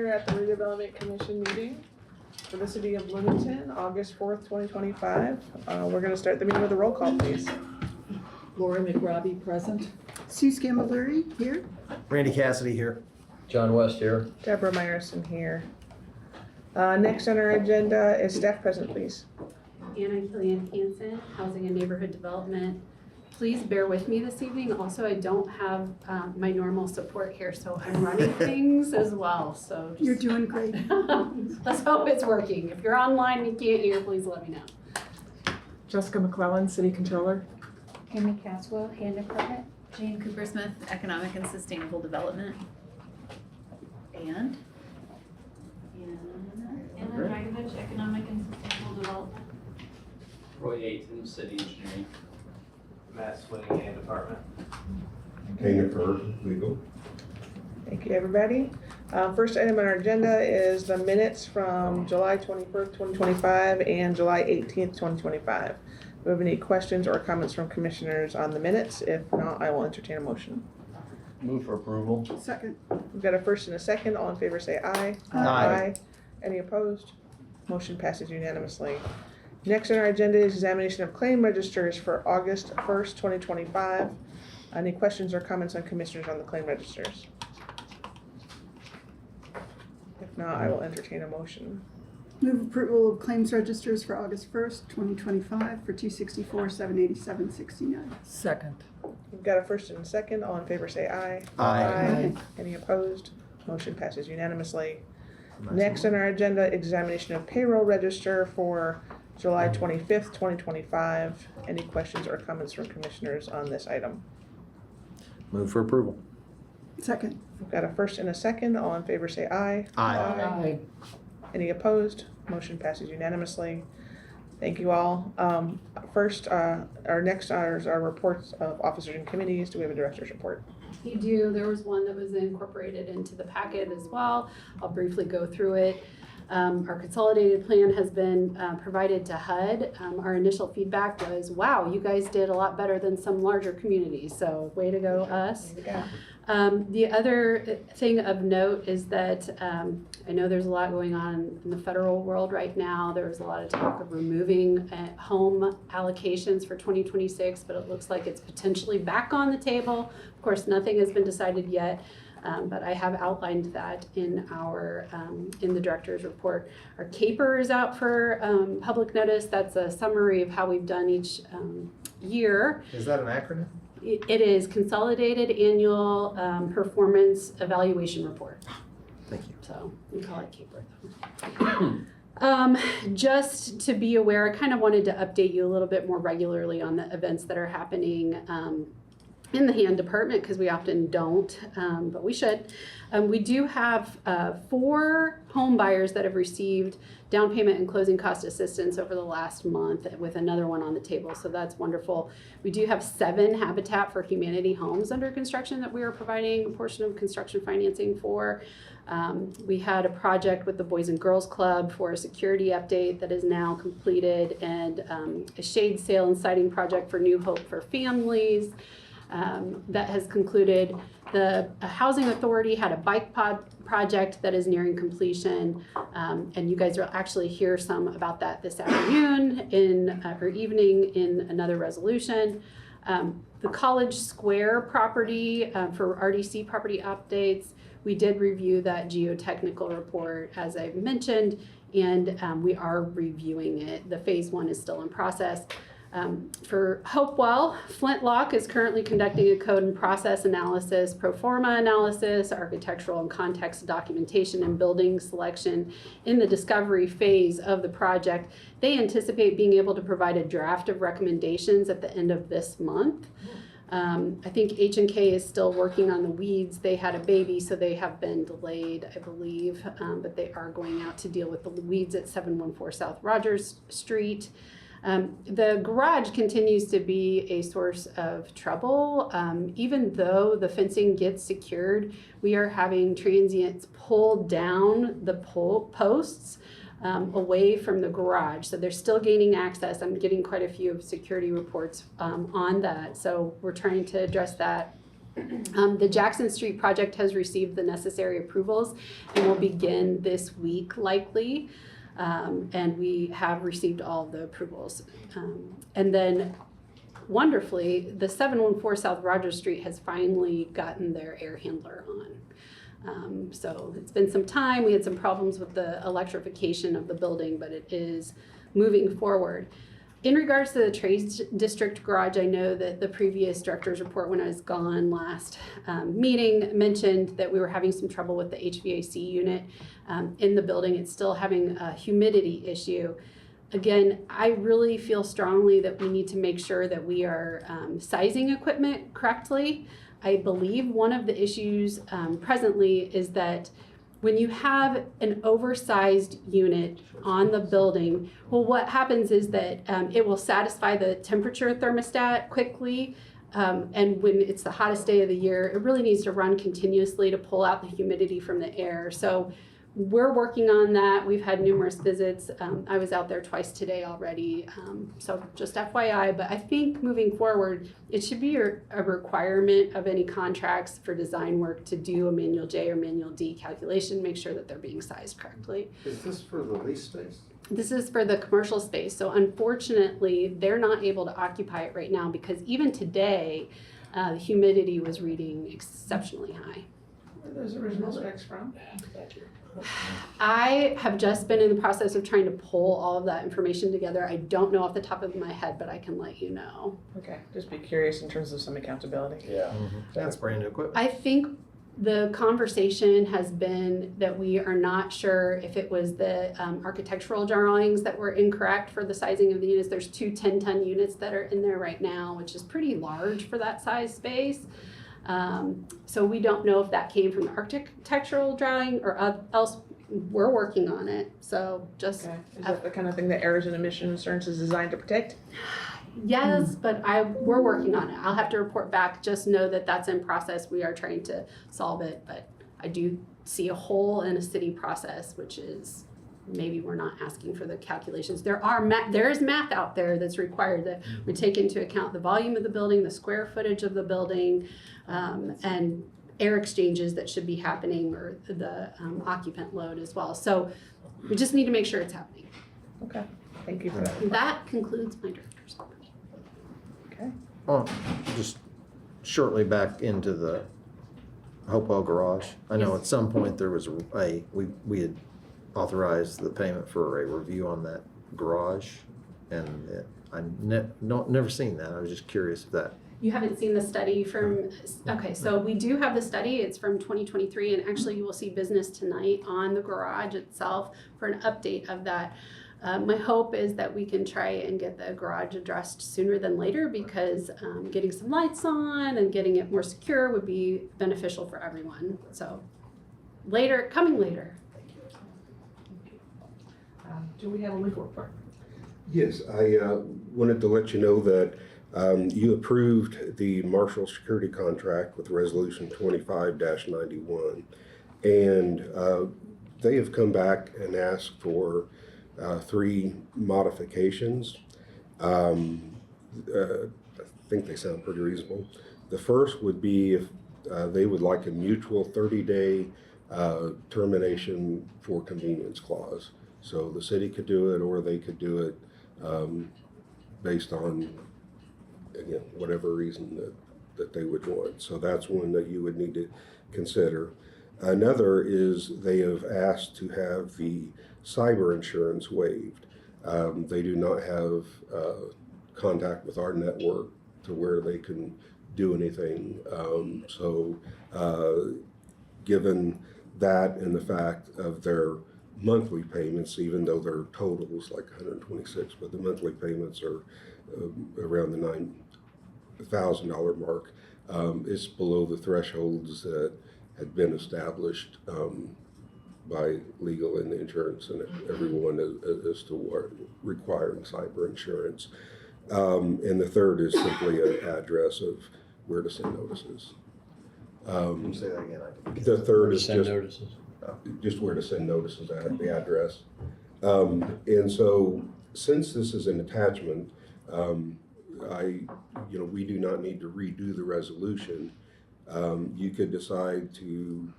here at the Redevelopment Commission meeting for the City of Bloomington, August 4th, 2025. We're going to start the meeting with a roll call, please. Laura McRobbie present. Sue Scamilleri here. Randy Cassidy here. John West here. Deborah Meyerson here. Next on our agenda is staff present, please. Anna Killian Hansen, Housing and Neighborhood Development. Please bear with me this evening. Also, I don't have my normal support here, so I'm running things as well. So You're doing great. let's hope it's working. If you're online and you can't hear, please let me know. Jessica McClellan, City Controller. Amy Caswell, Hand Department. Jane Coopersmith, Economic and Sustainable Development. And Anna Dragovich, Economic and Sustainable Development. Roy Aiton, City Engineering. Matt Swinningham, Department. Dana Kerr, legal. Thank you, everybody. First item on our agenda is the minutes from July 21st, 2025 and July 18th, 2025. Do we have any questions or comments from commissioners on the minutes? If not, I will entertain a motion. Move for approval. Second. We've got a first and a second. All in favor say aye. Aye. Any opposed? Motion passes unanimously. Next on our agenda is examination of claim registers for August 1st, 2025. Any questions or comments on commissioners on the claim registers? If not, I will entertain a motion. Move approval of claims registers for August 1st, 2025 for 264, 787, 69. Second. We've got a first and a second. All in favor say aye. Aye. Any opposed? Motion passes unanimously. Next on our agenda, examination of payroll register for July 25th, 2025. Any questions or comments from commissioners on this item? Move for approval. Second. We've got a first and a second. All in favor say aye. Aye. Any opposed? Motion passes unanimously. Thank you all. First, our next are our reports of officers and committees. Do we have a director's report? You do. There was one that was incorporated into the packet as well. I'll briefly go through it. Our consolidated plan has been provided to HUD. Our initial feedback was, wow, you guys did a lot better than some larger communities. So way to go, us. The other thing of note is that I know there's a lot going on in the federal world right now. There's a lot of talk of removing home allocations for 2026, but it looks like it's potentially back on the table. Of course, nothing has been decided yet. But I have outlined that in our in the director's report. Our CAPER is out for public notice. That's a summary of how we've done each year. Is that an acronym? It is Consolidated Annual Performance Evaluation Report. Thank you. So we call it CAPER. Just to be aware, I kind of wanted to update you a little bit more regularly on the events that are happening in the hand department, because we often don't, but we should. We do have 4 home buyers that have received down payment and closing cost assistance over the last month, with another one on the table, so that's wonderful. We do have 7 Habitat for Humanity homes under construction that we are providing a portion of construction financing for. We had a project with the Boys and Girls Club for a security update that is now completed, and a shade sale and siding project for New Hope for Families. That has concluded. The Housing Authority had a bike pod project that is nearing completion, and you guys will actually hear some about that this afternoon or evening in another resolution. The College Square property for RDC property updates, we did review that geotechnical report, as I've mentioned, and we are reviewing it. The phase 1 is still in process. For Hopewell, Flintlock is currently conducting a code and process analysis, pro forma analysis, architectural and context documentation, and building selection in the discovery phase of the project. They anticipate being able to provide a draft of recommendations at the end of this month. I think H&K is still working on the weeds. They had a baby, so they have been delayed, I believe, but they are going out to deal with the weeds at 714 South Rogers Street. The garage continues to be a source of trouble. Even though the fencing gets secured, we are having transients pull down the posts away from the garage. So they're still gaining access. I'm getting quite a few security reports on that. So we're trying to address that The Jackson Street project has received the necessary approvals and will begin this week likely. And we have received all of the approvals. And then wonderfully, the 714 South Rogers Street has finally gotten their air handler on. So it's been some time. We had some problems with the electrification of the building, but it is moving forward. In regards to the trades district garage, I know that the previous director's report when I was gone last meeting mentioned that we were having some trouble with the HVAC unit in the building. It's still having a humidity issue. Again, I really feel strongly that we need to make sure that we are sizing equipment correctly. I believe one of the issues presently is that when you have an oversized unit on the building, well, what happens is that it will satisfy the temperature thermostat quickly. And when it's the hottest day of the year, it really needs to run continuously to pull out the humidity from the air. So we're working on that. We've had numerous visits. I was out there twice today already. So just FYI, but I think moving forward, it should be a requirement of any contracts for design work to do a manual J or manual D calculation, make sure that they're being sized correctly. Is this for the lease space? This is for the commercial space. So unfortunately, they're not able to occupy it right now because even today, the humidity was reading exceptionally high. Where are those original specs from? I have just been in the process of trying to pull all of that information together. I don't know off the top of my head, but I can let you know. Okay, just be curious in terms of some accountability. Yeah. That's brand new equipment. I think the conversation has been that we are not sure if it was the architectural drawings that were incorrect for the sizing of the units. There's 2 10-ton units that are in there right now, which is pretty large for that size space. So we don't know if that came from the architectural drawing or else. We're working on it. So just Okay, is that the kind of thing that errors and omission insurance is designed to protect? yes, but we're working on it. I'll have to report back. Just know that that's in process. We are trying to solve it, but I do see a hole in a city process, which is maybe we're not asking for the calculations. There is math out there that's required that we take into account the volume of the building, the square footage of the building, and air exchanges that should be happening or the occupant load as well. So we just need to make sure it's happening. Okay, thank you for that. That concludes my director's report. Okay. Just shortly back into the Hopewell garage. I know Yes. at some point there was we had authorized the payment for a review on that garage, and I never seen that. I was just curious if that. You haven't seen the study from, okay, so we do have the study. It's from 2023, and actually you will see business tonight on the garage itself for an update of that. My hope is that we can try and get the garage addressed sooner than later because getting some lights on and getting it more secure would be beneficial for everyone. So coming later. Do we have a legal report? Yes, I wanted to let you know that you approved the Marshall Security Contract with Resolution 25-91. And they have come back and asked for 3 modifications. I think they sound pretty reasonable. The first would be if they would like a mutual 30-day termination for convenience clause. So the city could do it, or they could do it based on whatever reason that they would want. So that's one that you would need to consider. Another is they have asked to have the cyber insurance waived. They do not have contact with our network to where they can do anything. Given that and the fact of their monthly payments, even though their total is like 126, but the monthly payments are around the $9,000 mark. It's below the thresholds that had been established by legal and insurance and everyone as to what requiring cyber insurance. And the third is simply an address of where to send notices. Say that again. The third is Send just notices. just where to send notices at, the address. And so since this is an attachment, we do not need to redo the resolution. You could decide to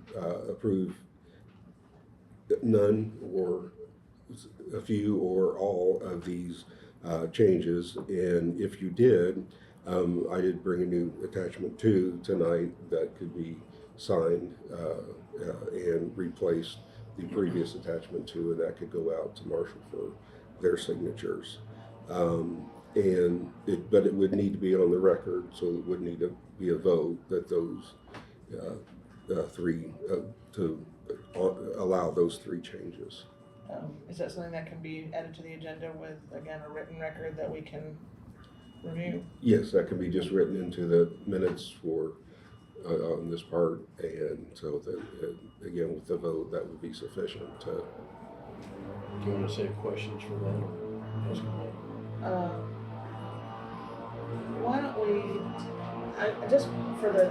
approve none or a few or all of these changes. And if you did, I did bring a new attachment 2 tonight that could be signed and replace the previous attachment 2, and that could go out to Marshall for their signatures. But it would need to be on the record, so it would need to be a vote that those three, to allow those 3 changes. Is that something that can be added to the agenda with, again, a written record that we can review? Yes, that can be just written into the minutes for, on this part, and so that, again, with the vote, that would be sufficient to. Do you want to save questions for later? Ask them later. Why don't we, just for the,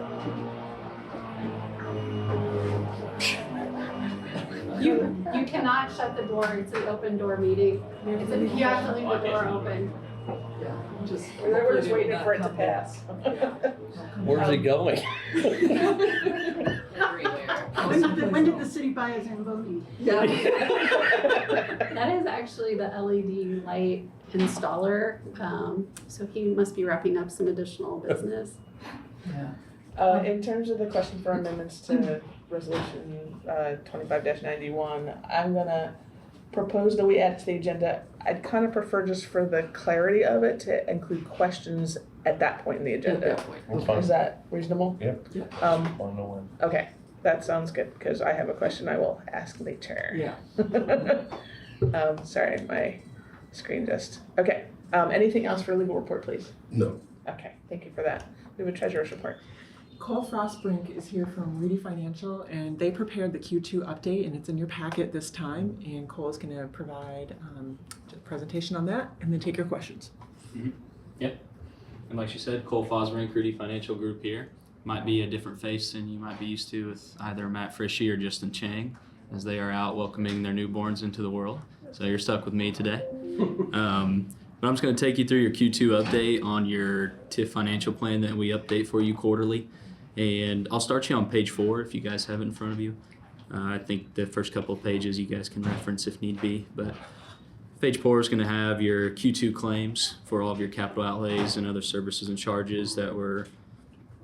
You cannot shut the door, it's an open door meeting. You have to leave the door open. Yeah, just. we're just waiting for it to pass. Where's it going? When did the city buy a Zamboni? Yeah. That is actually the LED light installer, so he must be wrapping up some additional business. Yeah. In terms of the question for amendments to resolution 25-91, I'm gonna propose that we add it to the agenda. I'd kind of prefer, just for the clarity of it, to include questions at that point in the agenda. That's fine. Is that reasonable? Yep. Um, Want to know when? okay, that sounds good, because I have a question I will ask later. Yeah. Sorry, my screen just, okay. Anything else for legal report, please? No. Okay, thank you for that. We have a treasurer's report. Cole Frostbrink is here from Reedy Financial, and they prepared the Q2 update, and it's in your packet this time. And Cole is going to provide a presentation on that, and then take your questions. Yep. And like she said, Cole Fosbrink, Rudy Financial Group here. Might be a different face than you might be used to with either Matt Frishy or Justin Chang, as they are out welcoming their newborns into the world. So you're stuck with me today. But I'm just going to take you through your Q2 update on your TIF financial plan that we update for you quarterly. And I'll start you on page 4 if you guys have it in front of you. I think the first couple of pages you guys can reference if need be. But page 4 is going to have your Q2 claims for all of your capital outlays and other services and charges that were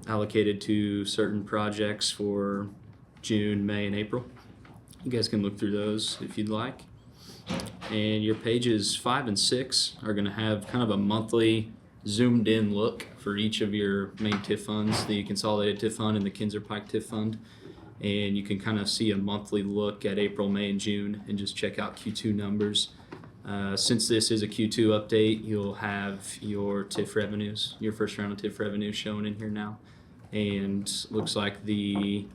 allocated to certain projects for June, May, and April. You guys can look through those if you'd like. And your pages 5 and 6 are going to have kind of a monthly zoomed in look for each of your main TIF funds, the Consolidated TIF Fund and the Kinzer Pike TIF Fund. And you can kind of see a monthly look at April, May, and June and just check out Q2 numbers. Since this is a Q2 update, you'll have your TIF revenues, your first round of TIF revenues shown in here now. And looks like the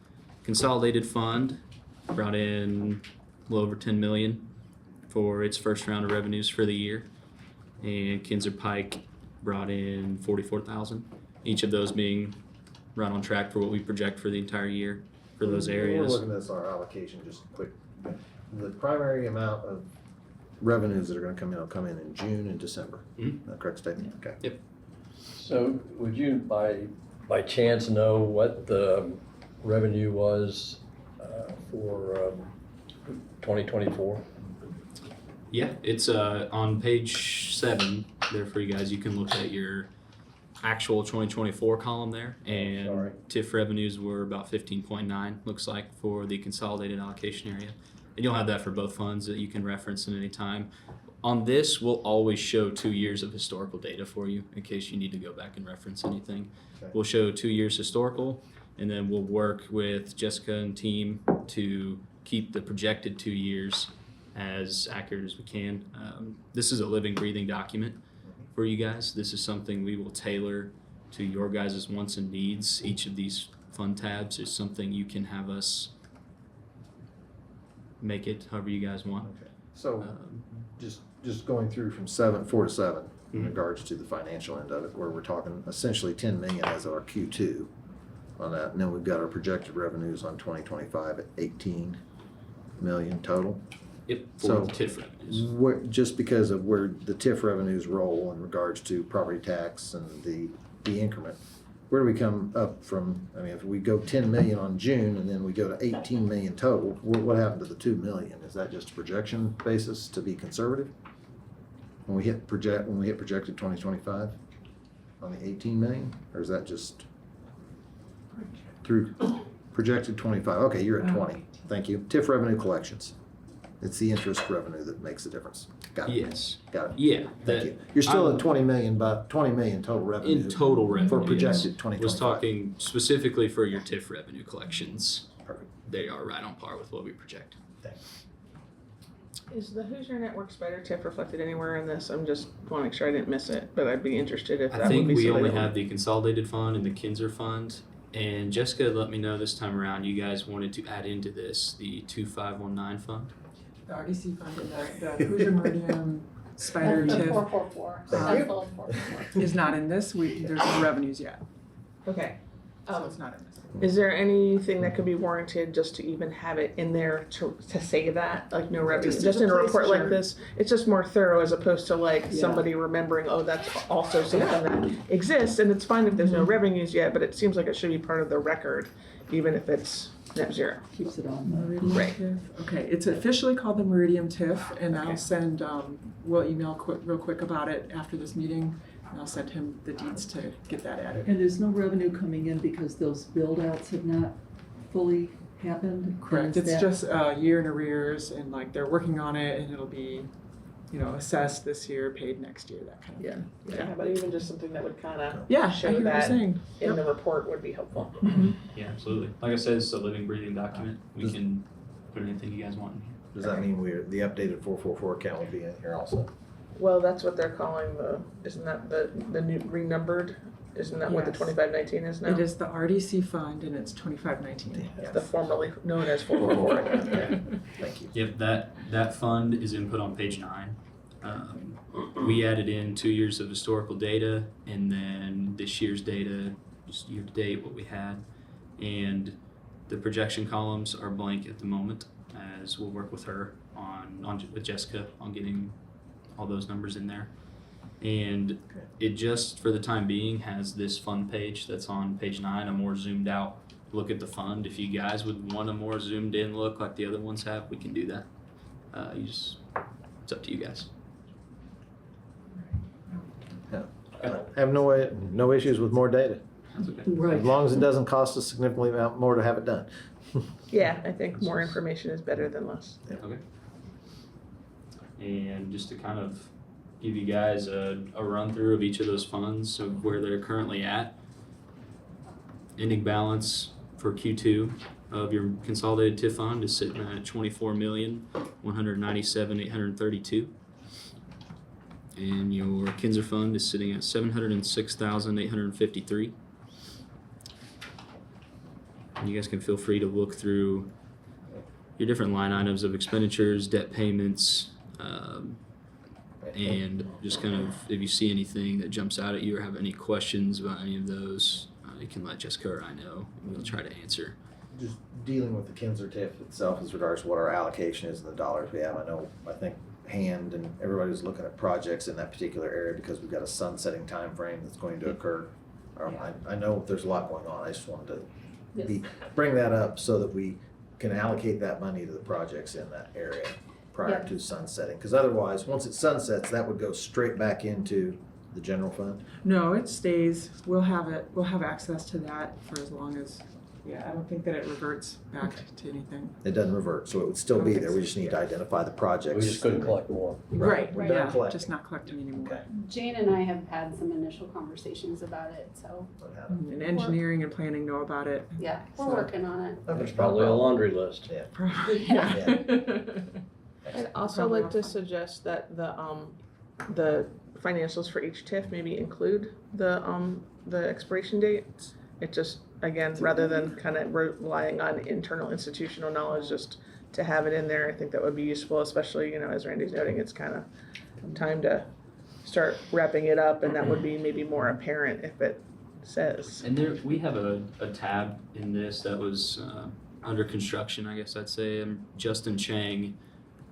Consolidated Fund brought in a little over $10 million for its first round of revenues for the year. And Kinzer Pike brought in $44,000. Each of those being right on track for what we project for the entire year for those areas. We're looking at this, our allocation, just quick. The primary amount of revenues that are going to come in will come in June and December. Mhm. That correct statement? Okay. Yep. So would you by chance know what the revenue was for 2024? Yeah, it's on page 7 there for you guys. You can look at your actual 2024 column there, and Sorry. TIF revenues were about 15.9, looks like, for the consolidated allocation area. And you'll have that for both funds that you can reference at any time. On this, we'll always show 2 years of historical data for you in case you need to go back and reference anything. Okay. We'll show 2 years historical, and then we'll work with Jessica and team to keep the projected 2 years as accurate as we can. This is a living, breathing document for you guys. This is something we will tailor to your guys' wants and needs. Each of these fund tabs is something you can have us make it however you guys want. Okay. So just going through from 4 to 7 in Mhm. regards to the financial end of it, where we're talking essentially 10 million as our Q2 on that. And then we've got our projected revenues on 2025 at 18 million total. Yep, for So- TIF revenues. Just because of where the TIF revenues roll in regards to property tax and the increment, where do we come up from? I mean, if we go 10 million on June and then we go to 18 million total, what happened to the 2 million? Is that just a projection basis to be conservative? When we hit projected 2025 on the 18 million, or is that just through projected 25? Okay, you're at 20. Thank you. TIF revenue collections. It's the interest revenue that makes the difference. Got it. Yes. Got it. Yeah. Thank you. You're still at 20 million, but 20 million total revenue. In total revenue. For yes. projected 2025. Was talking specifically for your TIF revenue collections. Perfect. They are right on par with what we project. Is the Hoosier Network Spider TIF reflected anywhere in this? I'm just want to make sure I didn't miss it, but I'd be interested if that I think would be we something only that would- have the consolidated fund and the Kinzer fund. And Jessica let me know this time around you guys wanted to add into this the 2519 fund. The RDC fund and the Hoosier Meridian Spider That's the TIF 444. Thank That's you. the 444. is not in this. There's no revenues yet, Okay. so it's not in this. Is there anything that could be warranted just to even have it in there to say that, like no revenue, Just just as a in a report like placeholder. this? It's just more thorough as opposed to like Yeah. somebody remembering, oh, that's also something that exists, and it's fine if there's no revenues yet, but it seems like it should be part of the record, even if it's net zero. Keeps it on the. Meridian Right. TIF. Okay, it's officially called the Meridian TIF, and Okay. I'll send, we'll email real quick about it after this meeting, and I'll send him the deeds to get that added. And there's no revenue coming in because those build-outs have not fully happened? Correct, Is it's that- just a year in arrears, and like they're working on it, and it'll be, assessed this year, paid next year, that kind of thing. Yeah, but even just something that would kind of Yeah, I show hear what you're that saying. in the report would be helpful. Yeah, absolutely. Like I said, it's a living, breathing document. We can put anything you guys want in here. Does that mean the updated 444 account will be in here also? Well, that's what they're calling isn't that the new renumbered? Isn't that what the Yes. 2519 is now? It is the RDC fund, and it's 2519. It's the formerly known as 444. Yeah. Thank you. Yep, that fund is input on page 9. We added in 2 years of historical data and then this year's data, just year to date, what we had. And the projection columns are blank at the moment, as we'll work with her with Jessica on getting all those numbers in there. And it just, for the time being, has this fund page that's on page 9, a more zoomed out look at the fund. If you guys would want a more zoomed in look like the other ones have, we can do that. It's up to you guys. I have no issues with more data, That's okay. Right. as long as it doesn't cost us significantly more to have it done. Yeah, I think more information is better than less. Okay. And just to kind of give you guys a run through of each of those funds of where they're currently at. Ending balance for Q2 of your consolidated TIF fund is sitting at $24,197,832. And your Kinzer fund is sitting at $706,853. And you guys can feel free to look through your different line items of expenditures, debt payments, and just kind of if you see anything that jumps out at you or have any questions about any of those, you can let Jessica or I know, and we'll try to answer. Just dealing with the Kinzer TIF itself as regards to what our allocation is and the dollars we have. I think Hand and everybody was looking at projects in that particular area because we've got a sunsetting time frame that's going to occur. I know there's a lot going on. I just wanted to bring that up so that we can allocate that money to the projects in that area prior to sunsetting. Because otherwise, once it sunsets, that would go straight back into the general fund. No, it stays. We'll have access to that for as long as, I don't think that it reverts back to anything. It doesn't revert, so it would still be there. We just need to identify the projects. We just couldn't collect more. Right, We're done yeah, collecting. just not collecting anymore. Okay. Jane and I have had some initial conversations about it, so And engineering and planning know about it. yeah, we're So- working on it. There's probably a laundry list. Probably, Yeah. I'd also like to suggest that the financials for each TIF maybe include the expiration date. It just, again, rather than kind of relying on internal institutional knowledge, just to have it in there, I think that would be useful, especially, as Randy's noting, it's kind of time to start wrapping it up, and that would be maybe more apparent if it says. And there, we have a tab in this that was under construction, I guess I'd say. And Justin Chang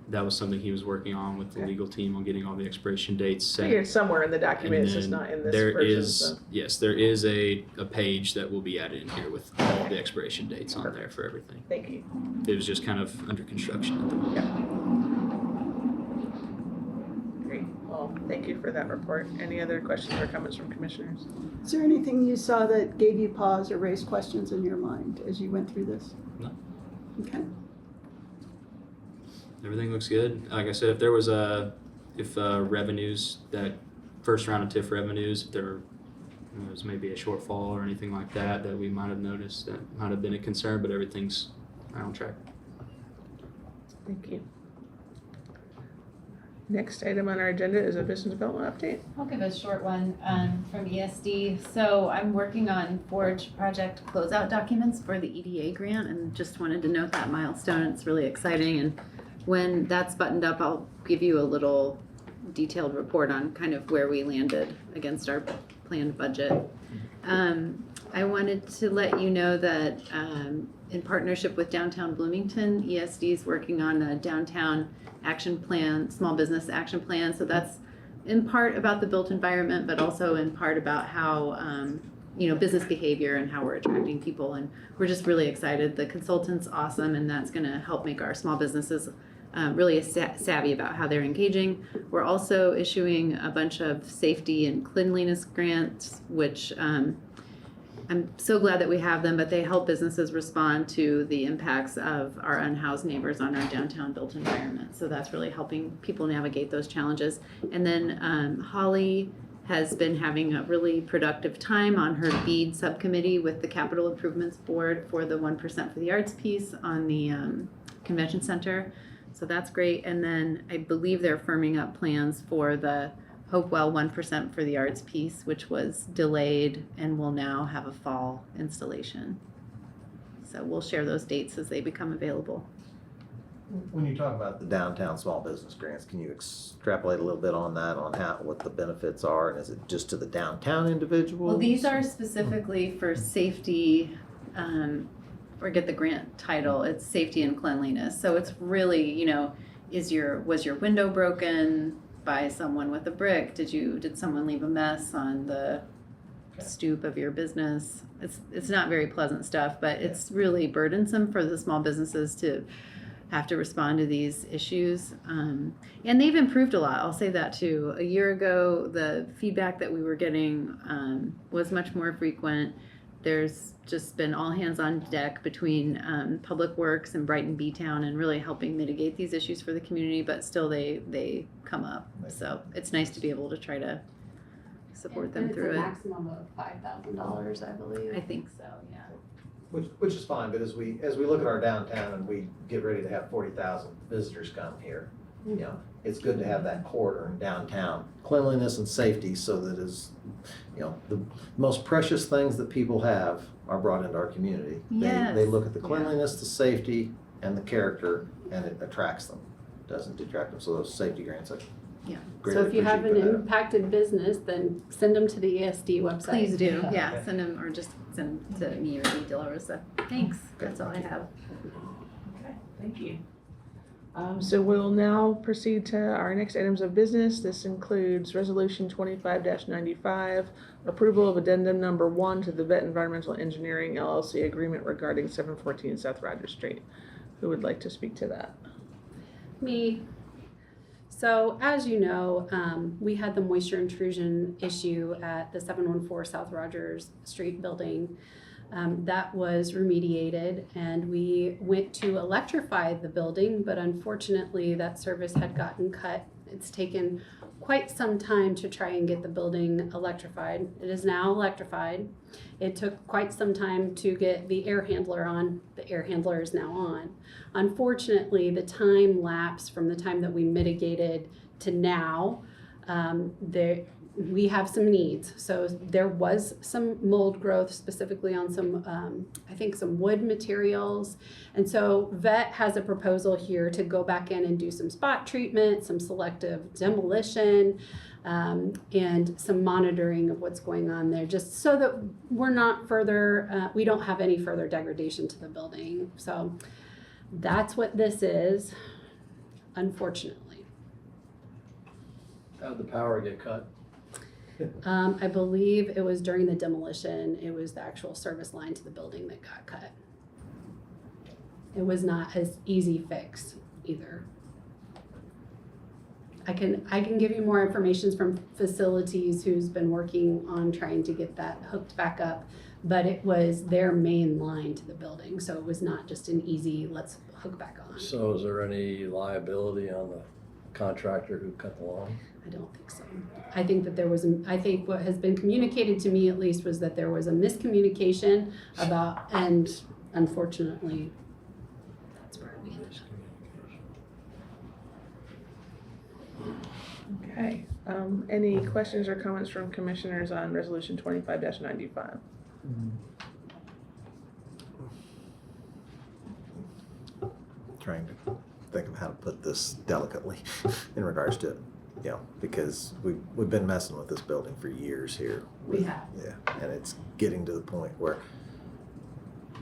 that was something he was working on with the legal team on getting all the expiration dates set. Figured somewhere in the document, it's just And not in this there version. is, So. yes, there is a page that will be added in here with all the expiration dates on there for everything. Thank you. It was just kind of under construction at the moment. Great. Well, thank you for that report. Any other questions or comments from commissioners? Is there anything you saw that gave you pause or raised questions in your mind as you went through this? No. Okay. Everything looks good. Like I said, if revenues, that first round of TIF revenues, if there was maybe a shortfall or anything like that we might have noticed, that might have been a concern, but everything's right on track. Thank you. Next item on our agenda is a business development update. I'll give a short one from ESD. So I'm working on Forge project closeout documents for the EDA grant and just wanted to note that milestone. It's really exciting, and when that's buttoned up, I'll give you a little detailed report on kind of where we landed against our planned budget. I wanted to let you know that in partnership with Downtown Bloomington, ESD is working on a downtown action plan, small business action plan. So that's in part about the built environment, but also in part about how business behavior and how we're attracting people. And we're just really excited. The consultant's awesome, and that's going to help make our small businesses really savvy about how they're engaging. We're also issuing a bunch of safety and cleanliness grants, which I'm so glad that we have them, but they help businesses respond to the impacts of our unhoused neighbors on our downtown built environment. So that's really helping people navigate those challenges. And then Holly has been having a really productive time on her BEAD subcommittee with the Capital Improvements Board for the 1% for the Arts piece on the convention center. So that's great. And then I believe they're firming up plans for the Hopewell 1% for the Arts piece, which was delayed and will now have a fall installation. So we'll share those dates as they become available. When you talk about the downtown small business grants, can you extrapolate a little bit on that, on what the benefits are, and is it just to the downtown individuals? Well, these are specifically for safety, forget the grant title, it's safety and cleanliness. So it's really, was your window broken by someone with a brick? Did someone leave a mess on the stoop of your business? It's not very pleasant stuff, but it's really burdensome for the small businesses to have to respond to these issues. And they've improved a lot. I'll say that too. A year ago, the feedback that we were getting was much more frequent. There's just been all hands on deck between Public Works and Brighton B-Town and really helping mitigate these issues for the community, but still they come up. So it's nice to be able to try to support them through it. It's a maximum of $5,000, I believe. I think so, yeah. Which is fine, but as we look at our downtown and we get ready to have 40,000 visitors come here, it's good to have that corridor in downtown, cleanliness and safety, so that the most precious things that people have are brought into our community. Yes. They look at the cleanliness, the safety, and the character, and it attracts them, doesn't detract them. So those safety grants, Yeah. So if you have an impacted business, then send them to the ESD website. Please do, yeah, send them, or just send them to me or Dee DeLaRosa. Thanks, that's all I have. Okay, thank you. So we'll now proceed to our next items of business. This includes Resolution 25-95, approval of addendum number 1 to the Vet Environmental Engineering LLC agreement regarding 714 South Rogers Street. Who would like to speak to that? Me. So as you know, we had the moisture intrusion issue at the 714 South Rogers Street building. That was remediated, and we went to electrify the building, but unfortunately that service had gotten cut. It's taken quite some time to try and get the building electrified. It is now electrified. It took quite some time to get the air handler on. The air handler is now on. Unfortunately, the time lapse from the time that we mitigated to now, we have some needs. So there was some mold growth, specifically on some, I think some wood materials. And so VET has a proposal here to go back in and do some spot treatment, some selective demolition, and some monitoring of what's going on there, just so that we're not further, we don't have any further degradation to the building. So that's what this is. unfortunately. How'd the power get cut? I believe it was during the demolition, it was the actual service line to the building that got cut. It was not as easy fix either. I can give you more information from facilities who's been working on trying to get that hooked back up, but it was their main line to the building, so it was not just an easy, let's hook back on. So is there any liability on the contractor who cut the line? I don't think so. I think that I think what has been communicated to me at least was that there was a miscommunication about, and unfortunately, that's where we ended up. Okay, any questions or comments from commissioners on resolution 25-95? Trying to think of how to put this delicately in regards to, because we've been messing with this building for years here. We have. Yeah, and it's getting to the point where,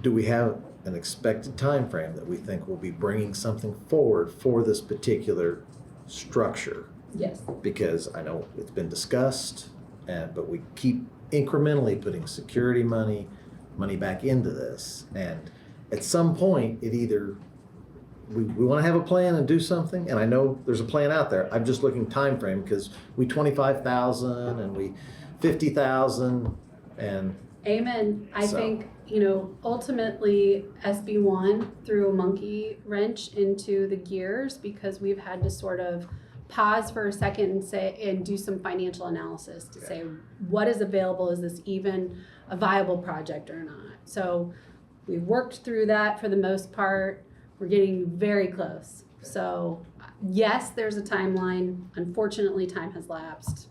do we have an expected time frame that we think will be bringing something forward for this particular structure? Yes. Because I know it's been discussed, but we keep incrementally putting security money back into this. And at some point, it either, we want to have a plan and do something, and I know there's a plan out there. I'm just looking time frame because we 25,000 and we 50,000 and. Amen. I So- think, ultimately SB1 threw a monkey wrench into the gears because we've had to sort of pause for a second and do some financial analysis to say what is available, is this even a viable project or not? So we've worked through that for the most part. We're getting very close. So yes, there's a timeline. Unfortunately, time has lapsed.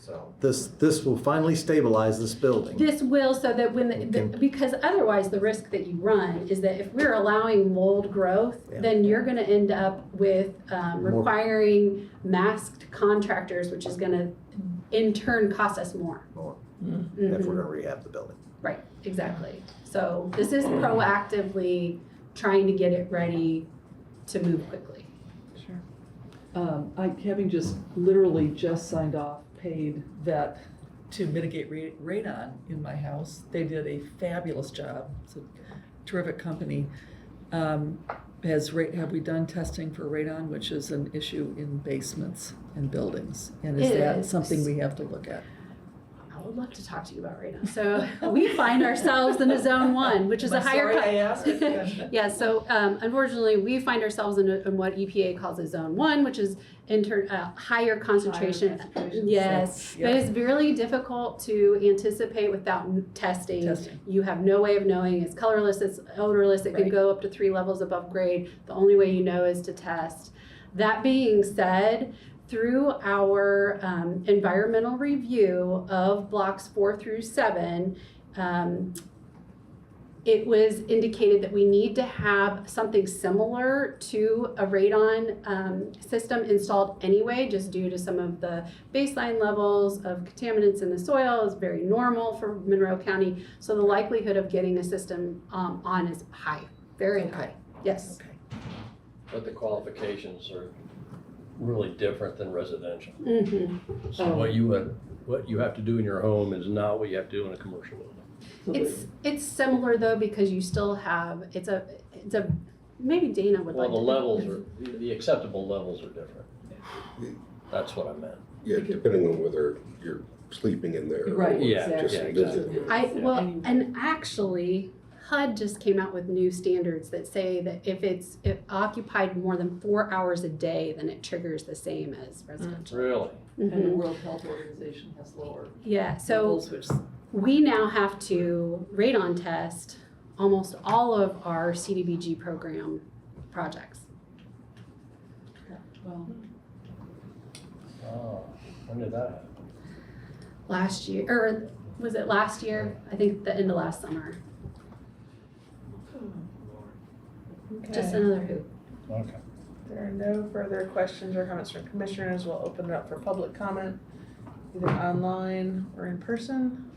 So this will finally stabilize this building. This will, so that because otherwise the risk that you run is that if we're allowing mold growth, then you're gonna end up with requiring masked contractors, which is gonna in turn cost us more. If we're gonna rehab the building. Right, exactly. So this is proactively trying to get it ready to move quickly. Sure. Having literally just signed off, paid vet to mitigate radon in my house. They did a fabulous job. It's a terrific company. Have we done testing for radon, which is an issue in basements and buildings? And is It that is. something we have to look at? I would love to talk to you about radon. So we find ourselves in a zone 1, which is a higher. Sorry I asked. Yeah, so unfortunately, we find ourselves in what EPA calls a zone 1, which is higher concentration. Yes, Yep. but it's really difficult to anticipate without testing. You have no way of knowing. It's colorless, it's odorless, it can Right. go up to 3 levels above grade. The only way you know is to test. That being said, through our environmental review of blocks 4 through 7, it was indicated that we need to have something similar to a radon system installed anyway, just due to some of the baseline levels of contaminants in the soil is very normal for Monroe County. So the likelihood of getting a system on is high, very high. Yes. Okay. But the qualifications are really different than residential. Mm-hmm. So what you have to do in your home is not what you have to do in a commercial building. It's similar though, because you still have, it's a maybe Dana would like Well, to. the levels are, the acceptable levels are different. That's what I meant. Yeah, depending on whether you're sleeping in there. Right, or yeah, just exactly. visiting. And actually, HUD just came out with new standards that say that if it's occupied more than 4 hours a day, then it triggers the same as residential. Really? And the Mhm. World Health Organization has lower Yeah, so levels, which we now have to radon test almost all of our CDBG program projects. well, Oh, when did that happen? Last year, or was it last year? I think the end of last summer. Just Okay. another hoop. Okay. There are no further questions or comments from commissioners. We'll open it up for public comment, either online or in person.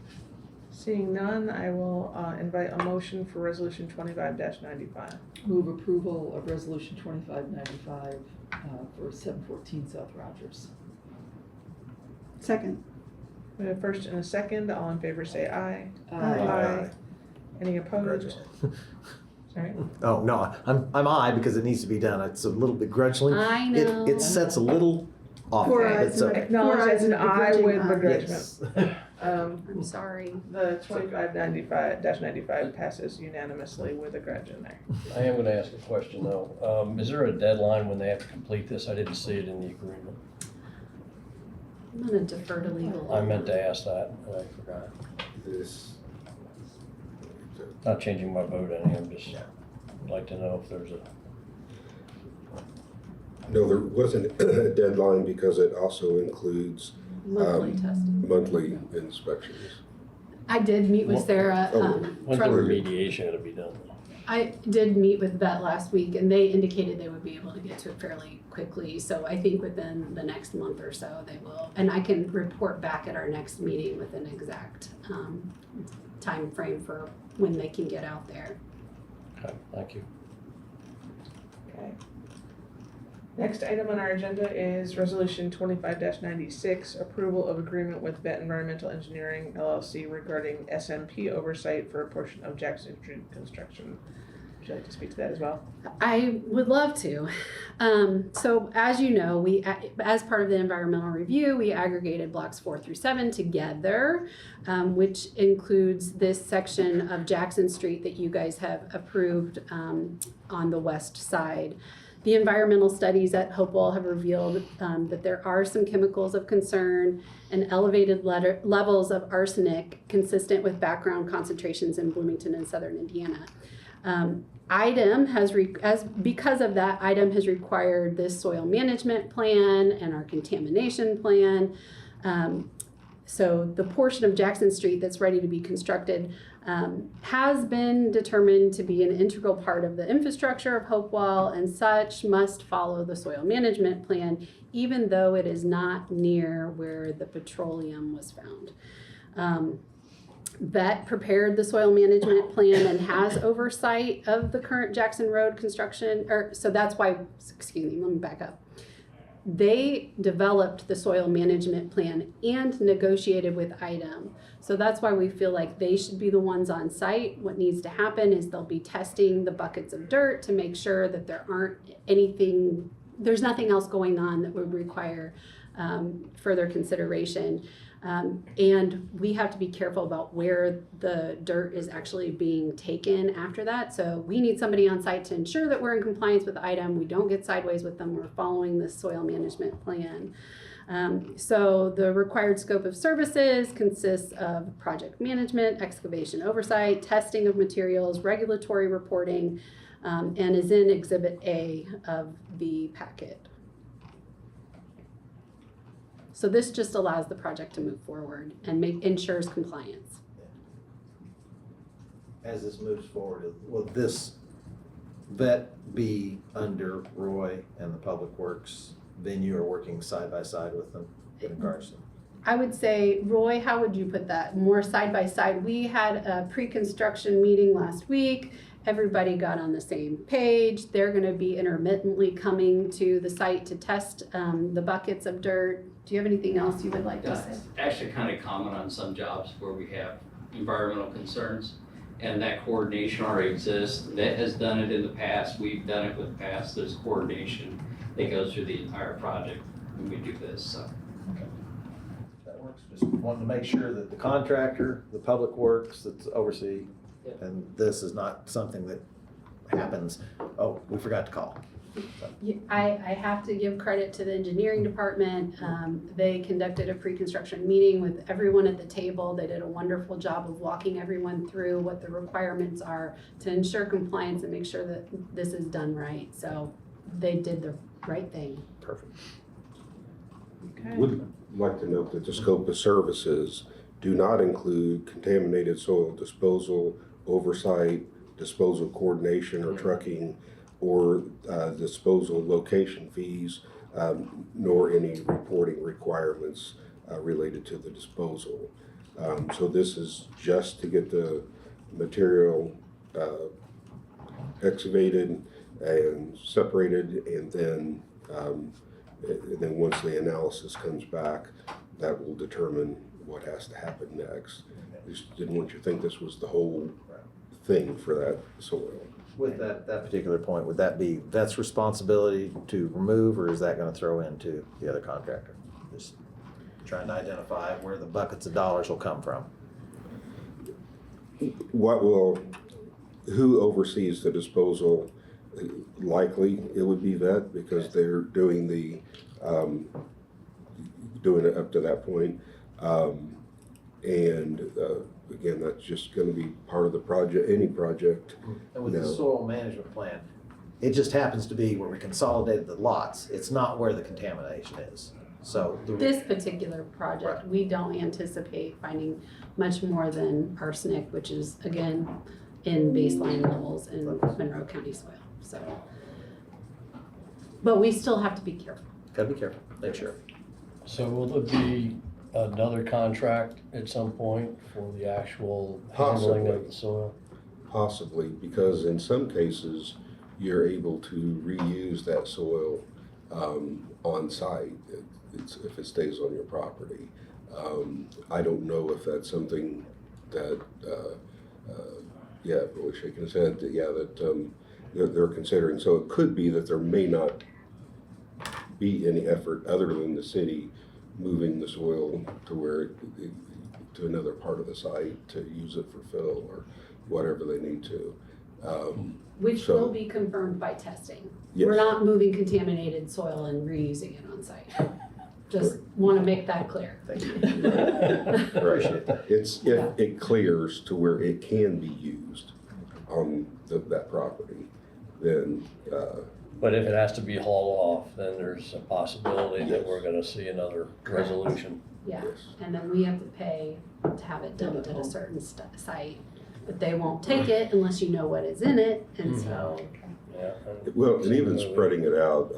Seeing none, I will invite a motion for resolution 25-95. Move approval of resolution 2595 for 714 South Rogers. Second. We have a first and a second. All in favor say aye. Aye. Any opposed? Congratulations. Sorry. Oh, no, I'm aye because it needs to be done. It's a little begrudgingly. I know. It sets a little off. Four there. ayes It's and okay. Acknowledge as an aye with begrudgment. Yes. I'm sorry. The 25-95 passes unanimously with a grudge in there. I am gonna ask a question though. Is there a deadline when they have to complete this? I didn't see it in the agreement. I'm gonna defer to legal. I meant to ask that, and I forgot. This, Not changing my vote any, I'm just, like to know if there's a, no, there wasn't a deadline because it also includes Monthly testing. monthly inspections. I did meet with Sarah. when's the from- remediation gonna be done? I did meet with Vet last week, and they indicated they would be able to get to it fairly quickly. So I think within the next month or so, they will. And I can report back at our next meeting with an exact time frame for when they can get out there. Okay, thank you. Okay. Next item on our agenda is resolution 25-96, approval of agreement with Vet Environmental Engineering LLC regarding SMP oversight for a portion of Jackson Street construction. Would you like to speak to that as well? I would love to. So as you know, we, as part of the environmental review, we aggregated blocks 4 through 7 together, which includes this section of Jackson Street that you guys have approved on the west side. The environmental studies at Hopewell have revealed that there are some chemicals of concern and elevated levels of arsenic consistent with background concentrations in Bloomington and southern Indiana. Because of that, IDEM has required this soil management plan and our contamination plan. So the portion of Jackson Street that's ready to be constructed has been determined to be an integral part of the infrastructure of Hopewell and such must follow the soil management plan, even though it is not near where the petroleum was found. Vet prepared the soil management plan and has oversight of the current Jackson Road construction, so that's why, excuse me, let me back up. They developed the soil management plan and negotiated with IDEM. So that's why we feel like they should be the ones on site. What needs to happen is they'll be testing the buckets of dirt to make sure that there's nothing else going on that would require further consideration. And we have to be careful about where the dirt is actually being taken after that. So we need somebody on site to ensure that we're in compliance with the item. We don't get sideways with them. We're following the soil management plan. So the required scope of services consists of project management, excavation oversight, testing of materials, regulatory reporting, and is in Exhibit A of the packet. So this just allows the project to move forward and ensures compliance. As this moves forward, will this vet be under Roy and the Public Works venue or working side by side with them in regards to? I would say, Roy, how would you put that? More side by side. We had a pre-construction meeting last week. Everybody got on the same page. They're going to be intermittently coming to the site to test the buckets of dirt. Do you have anything else you would like to say? That's actually kind of common on some jobs where we have environmental concerns, and that coordination already exists. That has done it in the past. We've done it with the past. There's coordination that goes through the entire project when we do this. So. Okay. That works. Just wanting to make sure that the contractor, the Public Works that's oversee, and this is not something that happens, oh, we forgot to call. I have to give credit to the engineering department. They conducted a pre-construction meeting with everyone at the table. They did a wonderful job of walking everyone through what the requirements are to ensure compliance and make sure that this is done right. So they did the right thing. Perfect. Okay. Would like to note that the scope of services do not include contaminated soil disposal, oversight, disposal coordination or trucking, or disposal location fees, nor any reporting requirements related to the disposal. So this is just to get the material excavated and separated, and then once the analysis comes back, that will determine what has to happen next. Just didn't want you to think this was the whole thing for that soil. With that particular point, would that be Vet's responsibility to remove, or is that gonna throw into the other contractor? Just trying to identify where the buckets of dollars will come from. Who oversees the disposal? Likely it would be Vet, because they're doing doing it up to that point. Again, that's just gonna be part of the project, any project. And with the No. soil management plan, it just happens to be where we consolidated the lots. It's not where the contamination is. So This particular project, we don't anticipate finding much more than arsenic, which is again in baseline levels in Monroe County soil, so. But we still have to be careful. gotta be careful, make sure. So will there be another contract at some point for the actual handling of the soil? Possibly, because in some cases, you're able to reuse that soil on site. If it stays on your property. I don't know if that's something that, really shaking his head, that they're considering. So it could be that there may not be any effort other than the city moving the soil to another part of the site to use it for fill or whatever they need to. Which So- will be confirmed by testing. Yes. We're not moving contaminated soil and reusing it on site. Just want to make that clear. Thank you. Appreciate that. It's if it clears to where it can be used on that property, then, But if it has to be hauled off, then there's a possibility that we're gonna see another resolution. Yeah, yes. and then we have to pay to have it dumped at a certain site. But they won't take it unless you know what is in it, and so. Yeah. Well, and even spreading it out,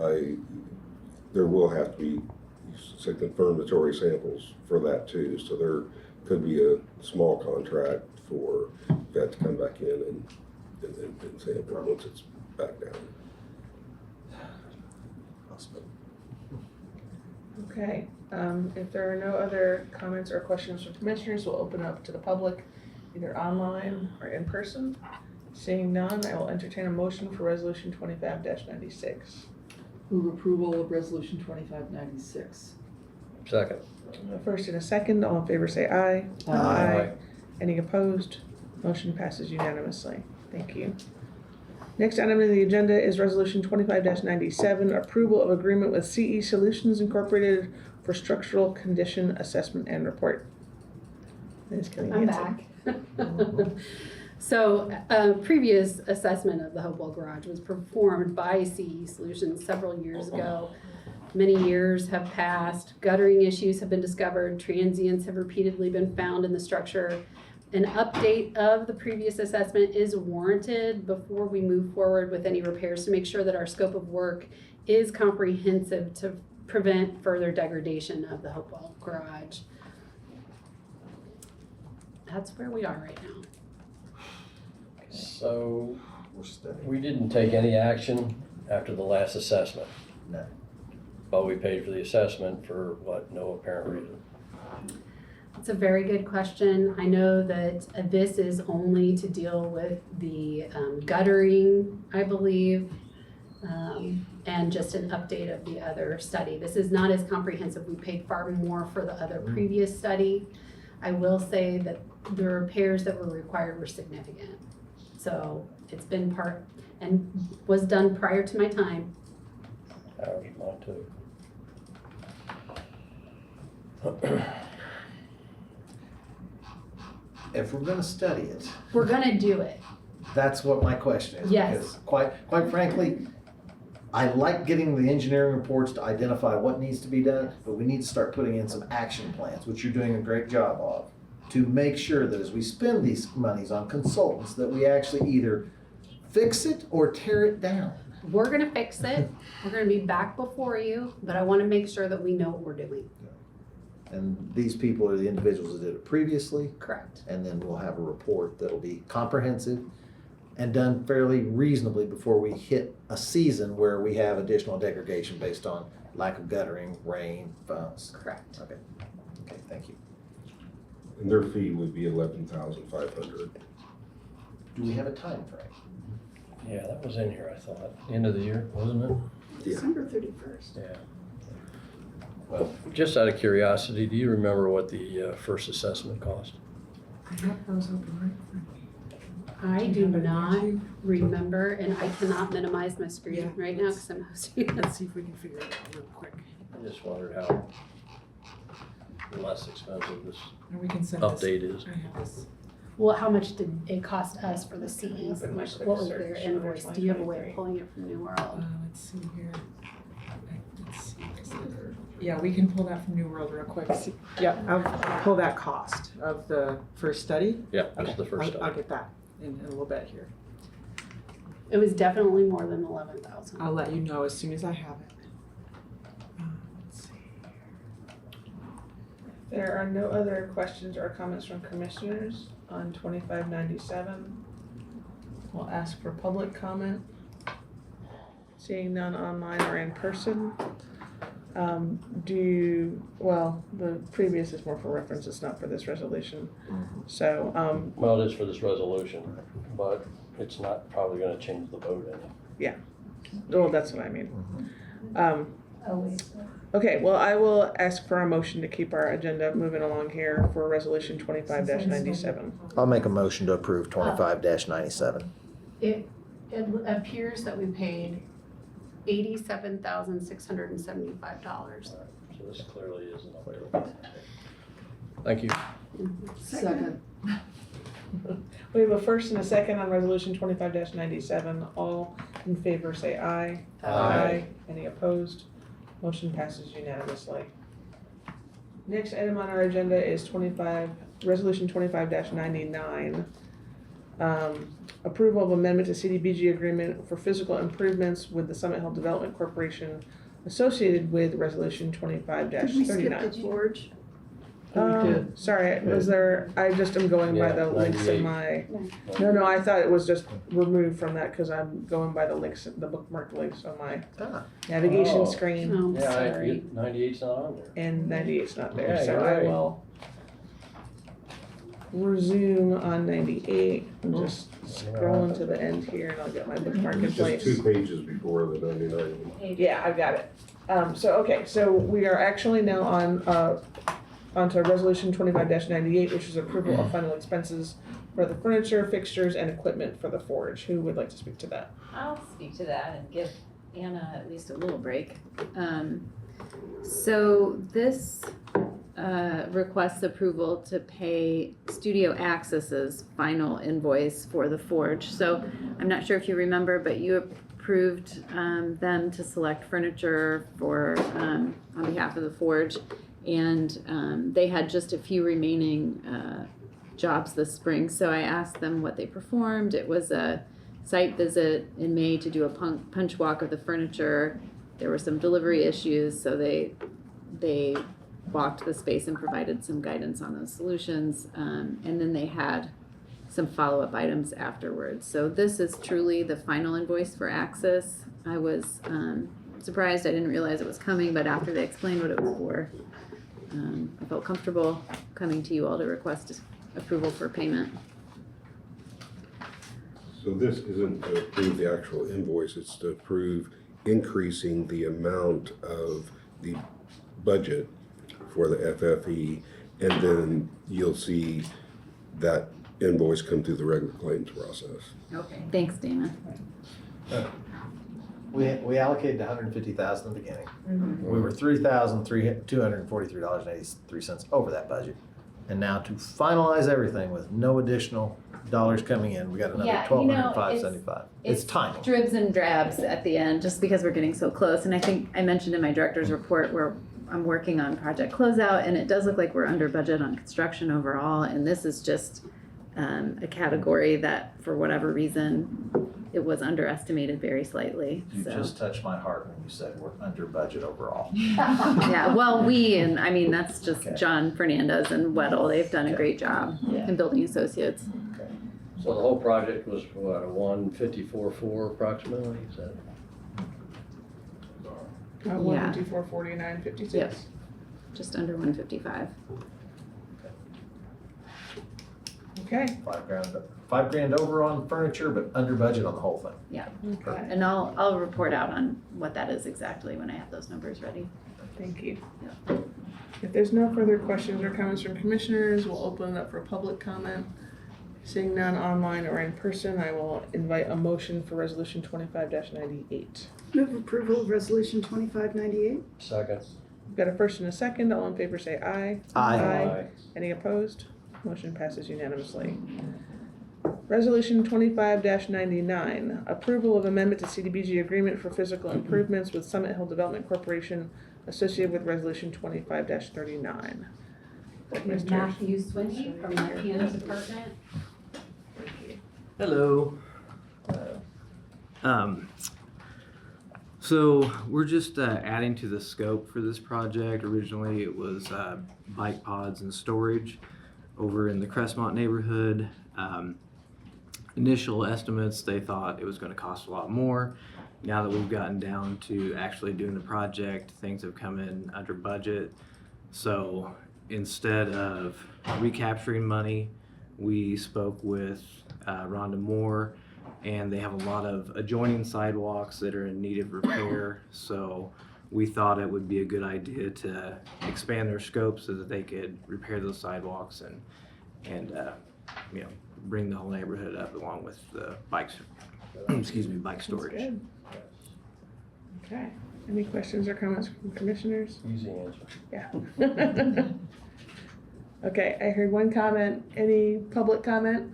there will have to be some confirmatory samples for that too. So there could be a small contract for that to come back in and sample once it's back down. Okay, if there are no other comments or questions from commissioners, we'll open up to the public, either online or in person. Seeing none, I will entertain a motion for resolution 25-96. Move approval of resolution 2596. Second. A first and a second, all in favor say aye. Aye. Any opposed? Motion passes unanimously. Thank you. Next item on the agenda is resolution 25-97, approval of agreement with CE Solutions Incorporated for structural condition assessment and report. Ms. Kelly I'm Hansen. back. So a previous assessment of the Hopewell Garage was performed by CE Solutions several years ago. Many years have passed, guttering issues have been discovered, transients have repeatedly been found in the structure. An update of the previous assessment is warranted before we move forward with any repairs to make sure that our scope of work is comprehensive to prevent further degradation of the Hopewell Garage. That's where we are right now. So We're studying. we didn't take any action after the last assessment. No. But we paid for the assessment for what, no apparent reason. It's a very good question. I know that this is only to deal with the guttering, I believe, and just an update of the other study. This is not as comprehensive. We paid far more for the other previous study. I will say that the repairs that were required were significant. So it's been part and was done prior to my time. Ours, mine too. If we're gonna study it, We're gonna do it. that's what my question is. Yes. Because quite frankly, I like getting the engineering reports to identify what needs to be done, but we need to start putting in some action plans, which you're doing a great job of, to make sure that as we spend these monies on consultants, that we actually either fix it or tear it down. We're gonna fix it. We're gonna be back before you, but I wanna make sure that we know what we're doing. And these people are the individuals that did it previously, Correct. and then we'll have a report that'll be comprehensive and done fairly reasonably before we hit a season where we have additional degradation based on lack of guttering, rain, funds. Correct. Okay, thank you. And their fee would be $11,500. Do we have a time frame? Yeah, that was in here, I thought. End of the year, wasn't it? Yeah. December 31st. Yeah. Well, just out of curiosity, do you remember what the first assessment cost? I have those open I do not remember, and I cannot minimize my screen Yeah, right now because I'm hosting. right. Let's see if we can figure it out real quick. I just wondered how less expensive this And we can send this. update is. I have this. Well, how much did it cost us for the CEs? Open my quick What was search their under invoice? Do you have a way 2023. of pulling it from New World? Let's see here. Let's see. Yeah, we can pull that from New World real quick. See- Yeah, I'll pull that cost of the first study. Yeah, Okay, that's the first I'll study. get that in a little bit here. It was definitely more than 11,000. I'll let you know as soon as I have it. Let's see. There are no other questions or comments from commissioners on 2597. We'll ask for public comment. Seeing none online or in person. The previous is more for reference, it's not for this resolution. So, Well, it is for this resolution, but it's not probably gonna change the vote any. well, that's what I mean. Oh, wait. Okay, well, I will ask for a motion to keep our agenda moving along here for resolution 25-97. I'll make a motion to approve 25-97. It appears that we paid $87,675. So this clearly isn't available. Thank you. Second. We have a first and a second on resolution 25-97. All in favor say aye. Aye. Any opposed? Motion passes unanimously. Next item on our agenda is resolution 25-99. Approval of amendment to CDBG agreement for physical improvements with the Summit Hill Development Corporation associated with resolution Did we skip 25-39. the Forge? We did. Sorry, was there, I just am going by the Yeah, links in my, no, I thought it was just removed from that because I'm going by the links, the bookmarked links on my navigation Oh. screen. Oh, Yeah, sorry. 98's not on there. And 98's not there, Yeah, so you're I right. will resume on 98. I'm just scrolling to the end here and I'll get my bookmark in It's place. just 2 pages before the 99. Yeah, I've got it. So we are actually now onto resolution 25-98, which is approval of final expenses for the furniture, fixtures, and equipment for the Forge. Who would like to speak to that? I'll speak to that and give Anna at least a little break. So this requests approval to pay Studio Access's final invoice for the Forge. So I'm not sure if you remember, but you approved them to select furniture for on behalf of the Forge, and they had just a few remaining jobs this spring. So I asked them what they performed. It was a site visit in May to do a punch walk of the furniture. There were some delivery issues, so they walked the space and provided some guidance on those solutions. And then they had some follow-up items afterwards. So this is truly the final invoice for Access. I was surprised, I didn't realize it was coming, but after they explained what it was for, I felt comfortable coming to you all to request approval for payment. So this isn't to approve the actual invoice, it's to approve increasing the amount of the budget for the FFE, and then you'll see that invoice come through the regular claims process. Okay. Thanks, Dana. We allocated $150,000 in the beginning. We were $3,243.83 over that budget. And now to finalize everything with no additional dollars coming in, we got another Yeah, you know, $1,205.75. It's tiny. Dribs and drabs at the end, just because we're getting so close. And I think I mentioned in my director's report where I'm working on project closeout, and it does look like we're under budget on construction overall. And this is just a category that, for whatever reason, it was underestimated very slightly, You so. just touched my heart when you said we're under budget overall. Yeah, well, and I mean, that's just Okay. John Fernandez and Weddle, they've done a great job, Yeah. and Building Associates. So the whole project was what, a 154.4 approximately, is that? 154.49.56. Yep. Just under 155. Okay. $5,000 over on furniture, but under budget on the whole thing. Okay. And I'll report out on what that is exactly when I have those numbers ready. Thank you. If there's no further questions or comments from commissioners, we'll open it up for public comment. Seeing none online or in person, I will invite a motion for resolution 25-98. Move approval of resolution 2598. Second. We've got a first and a second. All in favor say aye. Aye. Any opposed? Motion passes unanimously. Resolution 25-99, approval of amendment to CDBG agreement for physical improvements with Summit Hill Development Corporation associated with resolution 25-39. Matthew Swinney from the Hands Department. Hello. So we're just adding to the scope for this project. Originally it was bike pods and storage over in the Crestmont neighborhood. Initial estimates, they thought it was going to cost a lot more. Now that we've gotten down to actually doing the project, things have come in under budget. So instead of recapturing money, we spoke with Rhonda Moore, and they have a lot of adjoining sidewalks that are in need of repair. So we thought it would be a good idea to expand their scope so that they could repair those sidewalks and bring the whole neighborhood up along with the bikes, bike storage. That's good. Okay. Any questions or comments from commissioners? Easy answer. Yeah. Okay, I heard one comment. Any public comment?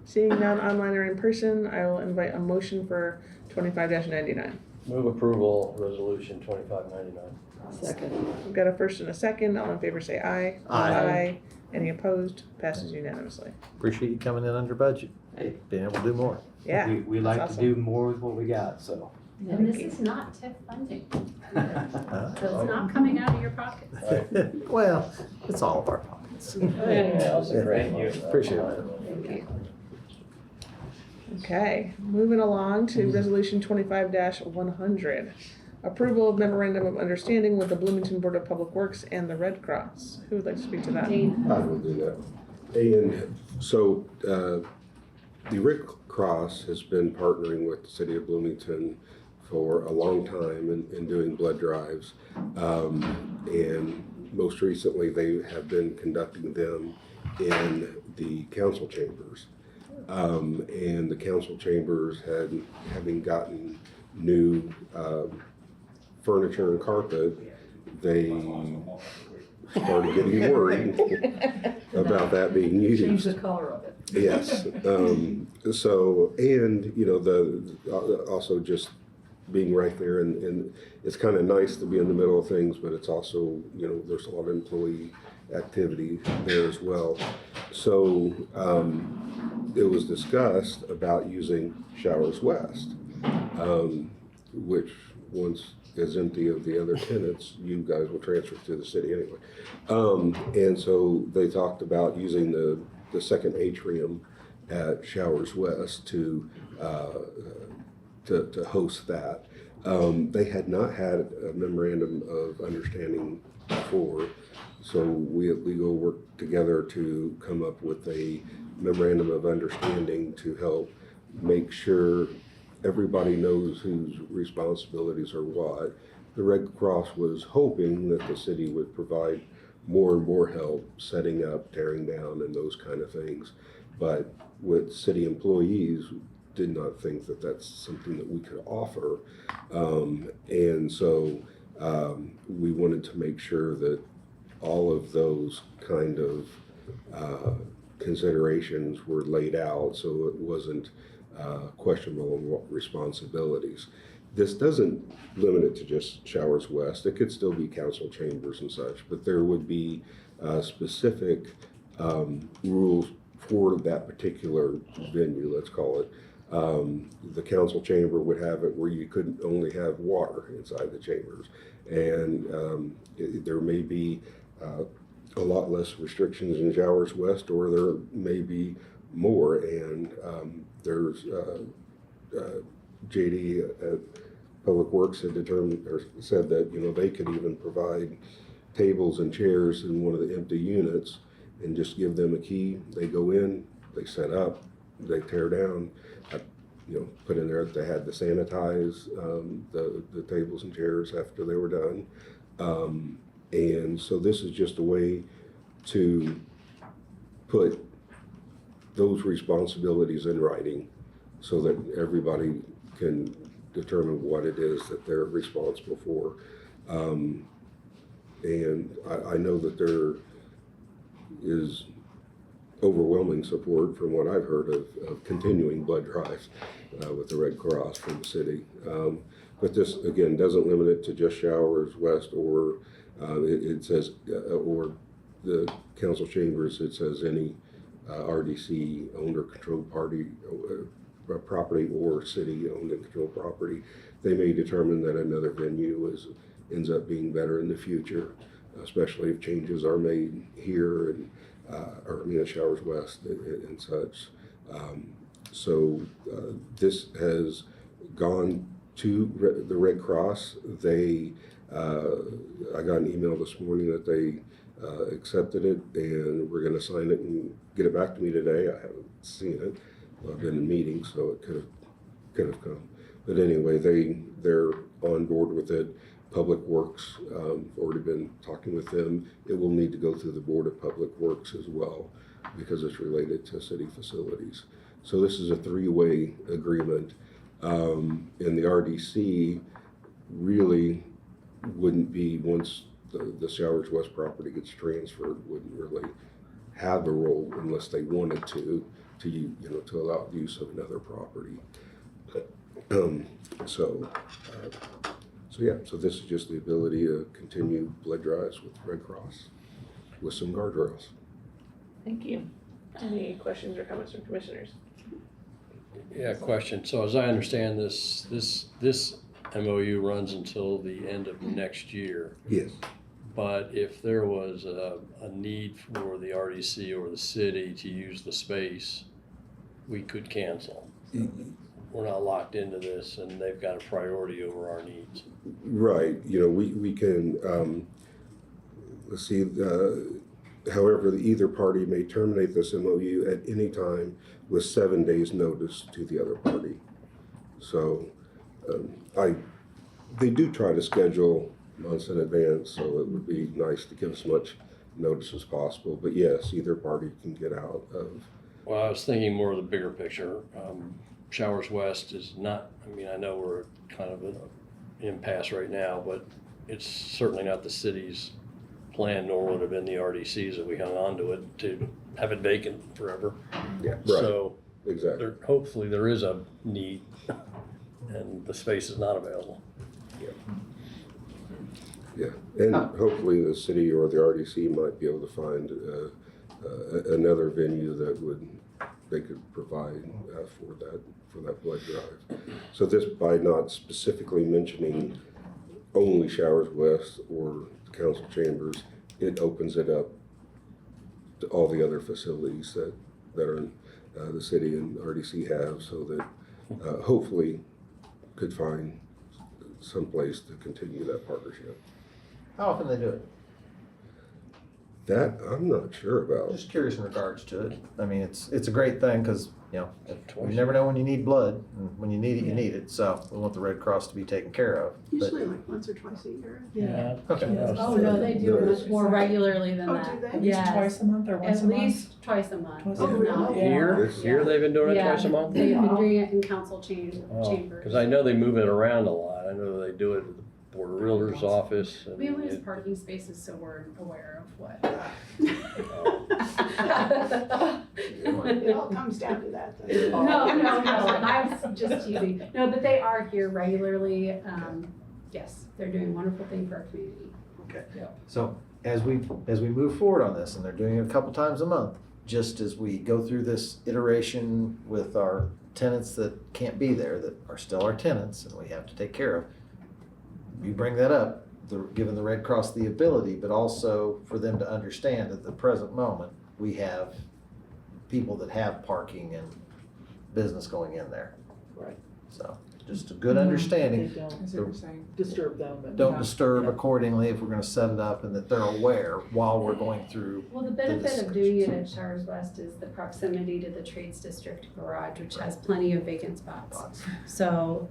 Seeing none online or in person, I will invite a motion for 25-99. Move approval, resolution 2599. Second. We've got a first and a second. All in favor say aye. Aye. Any opposed? Passes unanimously. Appreciate you coming in under budget, being able to do more. Yeah. We like that's to do more with what we got, so. And this is not TIF funding, Uh, so it's not coming out of your pocket. Well, it's all of our pockets. Appreciate it. Thank you. Okay, moving along to resolution 25-100. Approval of memorandum of understanding with the Bloomington Board of Public Works and the Red Cross. Who would like to speak to that? I will do that. And so the Red Cross has been partnering with the city of Bloomington for a long time in doing blood drives. And most recently, they have been conducting them in the council chambers. And the council chambers having gotten new furniture and carpet, they started getting worried about that being used. Change the color of it. Yes. Also just being right there, and it's kind of nice to be in the middle of things, but it's also, there's a lot of employee activity there as well. So it was discussed about using Showers West, which once is empty of the other tenants, you guys will transfer to the city anyway. And so they talked about using the second atrium at Showers West to host that. They had not had a memorandum of understanding before, so we at Legal worked together to come up with a memorandum of understanding to help make sure everybody knows whose responsibilities are what. The Red Cross was hoping that the city would provide more and more help setting up, tearing down, and those kind of things. But with city employees, did not think that that's something that we could offer. And so we wanted to make sure that all of those kind of considerations were laid out so it wasn't questionable responsibilities. This doesn't limit it to just Showers West. It could still be council chambers and such, but there would be specific rules for that particular venue, let's call it, The council chamber would have it where you couldn't only have water inside the chambers. And there may be a lot less restrictions in Showers West, or there may be more. And there's JD at Public Works had determined or said that, you know, they could even provide tables and chairs in one of the empty units and just give them a key. They go in, they set up, they tear down. You know, put in there that they had to sanitize the tables and chairs after they were done. And so this is just a way to put those responsibilities in writing so that everybody can determine what it is that they're responsible for. And I know that there is overwhelming support from what I've heard of continuing blood drives with the Red Cross from the city. But this, again, doesn't limit it to just Showers West or it says, or the council chambers, it says any RDC owned or controlled property or city owned and controlled property. They may determine that another venue ends up being better in the future, especially if changes are made here and at Showers West and such. So this has gone to the Red Cross. I got an email this morning that they accepted it, and we're going to sign it and get it back to me today. I haven't seen it. I've been in meetings, so it could have come. But anyway, they're on board with it. Public Works, already been talking with them. It will need to go through the Board of Public Works as well because it's related to city facilities. So this is a three-way agreement. And the RDC really wouldn't be, once the Showers West property gets transferred, wouldn't really have a role unless they wanted to allow use of another property. So this is just the ability to continue blood drives with Red Cross with some guardrails. Thank you. Any questions or comments from commissioners? Yeah, question. So as I understand this MOU runs until the end of next year. Yes. But if there was a need for the RDC or the city to use the space, we could cancel. We're not locked into this, and they've got a priority over our needs. Right. You know, we can, let's see, however, either party may terminate this MOU at any time with 7 days notice to the other party. So they do try to schedule months in advance, so it would be nice to give as much notice as possible. But yes, either party can get out of. Well, I was thinking more of the bigger picture. Showers West is not, I know we're kind of in an impasse right now, but it's certainly not the city's plan, nor would have been the RDC's if we hung on to it to have it vacant forever. Yeah, right. So exactly. Hopefully there is a need and the space is not available. Yeah, and hopefully the city or the RDC might be able to find another venue that they could provide for that blood drive. So this, by not specifically mentioning only Showers West or the council chambers, it opens it up to all the other facilities that are the city and RDC have, so that hopefully could find some place to continue that partnership. How often they do it? That I'm not sure about. Just curious in regards to it. I mean, it's a great thing because, you never know when you need blood, and when you need it, you need it. So we want the Red Cross to be taken care of. Usually like once or twice a year. Yeah. Okay. Oh, no, they do it much more regularly than Oh, that. do they? At least twice a month or once a At month? least twice a month. Twice a month. No. Here they've been doing it Yeah. twice a month? They've been doing it in council chambers. Because I know they move it around a lot. I know they do it at the Board of Realtors office. And We only use parking spaces, so we're aware of what. It all comes down to that. No, I was just teasing. No, but they are here regularly. Yes, they're doing a wonderful thing for our community. Okay. Yeah. So as we move forward on this, and they're doing it a couple times a month, just as we go through this iteration with our tenants that can't be there that are still our tenants and we have to take care of. You bring that up, giving the Red Cross the ability, but also for them to understand at the present moment, we have people that have parking and business going in there. Right. So just a good understanding. They I don't see what you're saying. disturb them. And Don't Yeah. disturb Yeah. accordingly if we're gonna set it up and that they're aware while we're going through. Well, the benefit of doing it at Showers West is the proximity to the Trades District garage, which has plenty of vacant spots. So,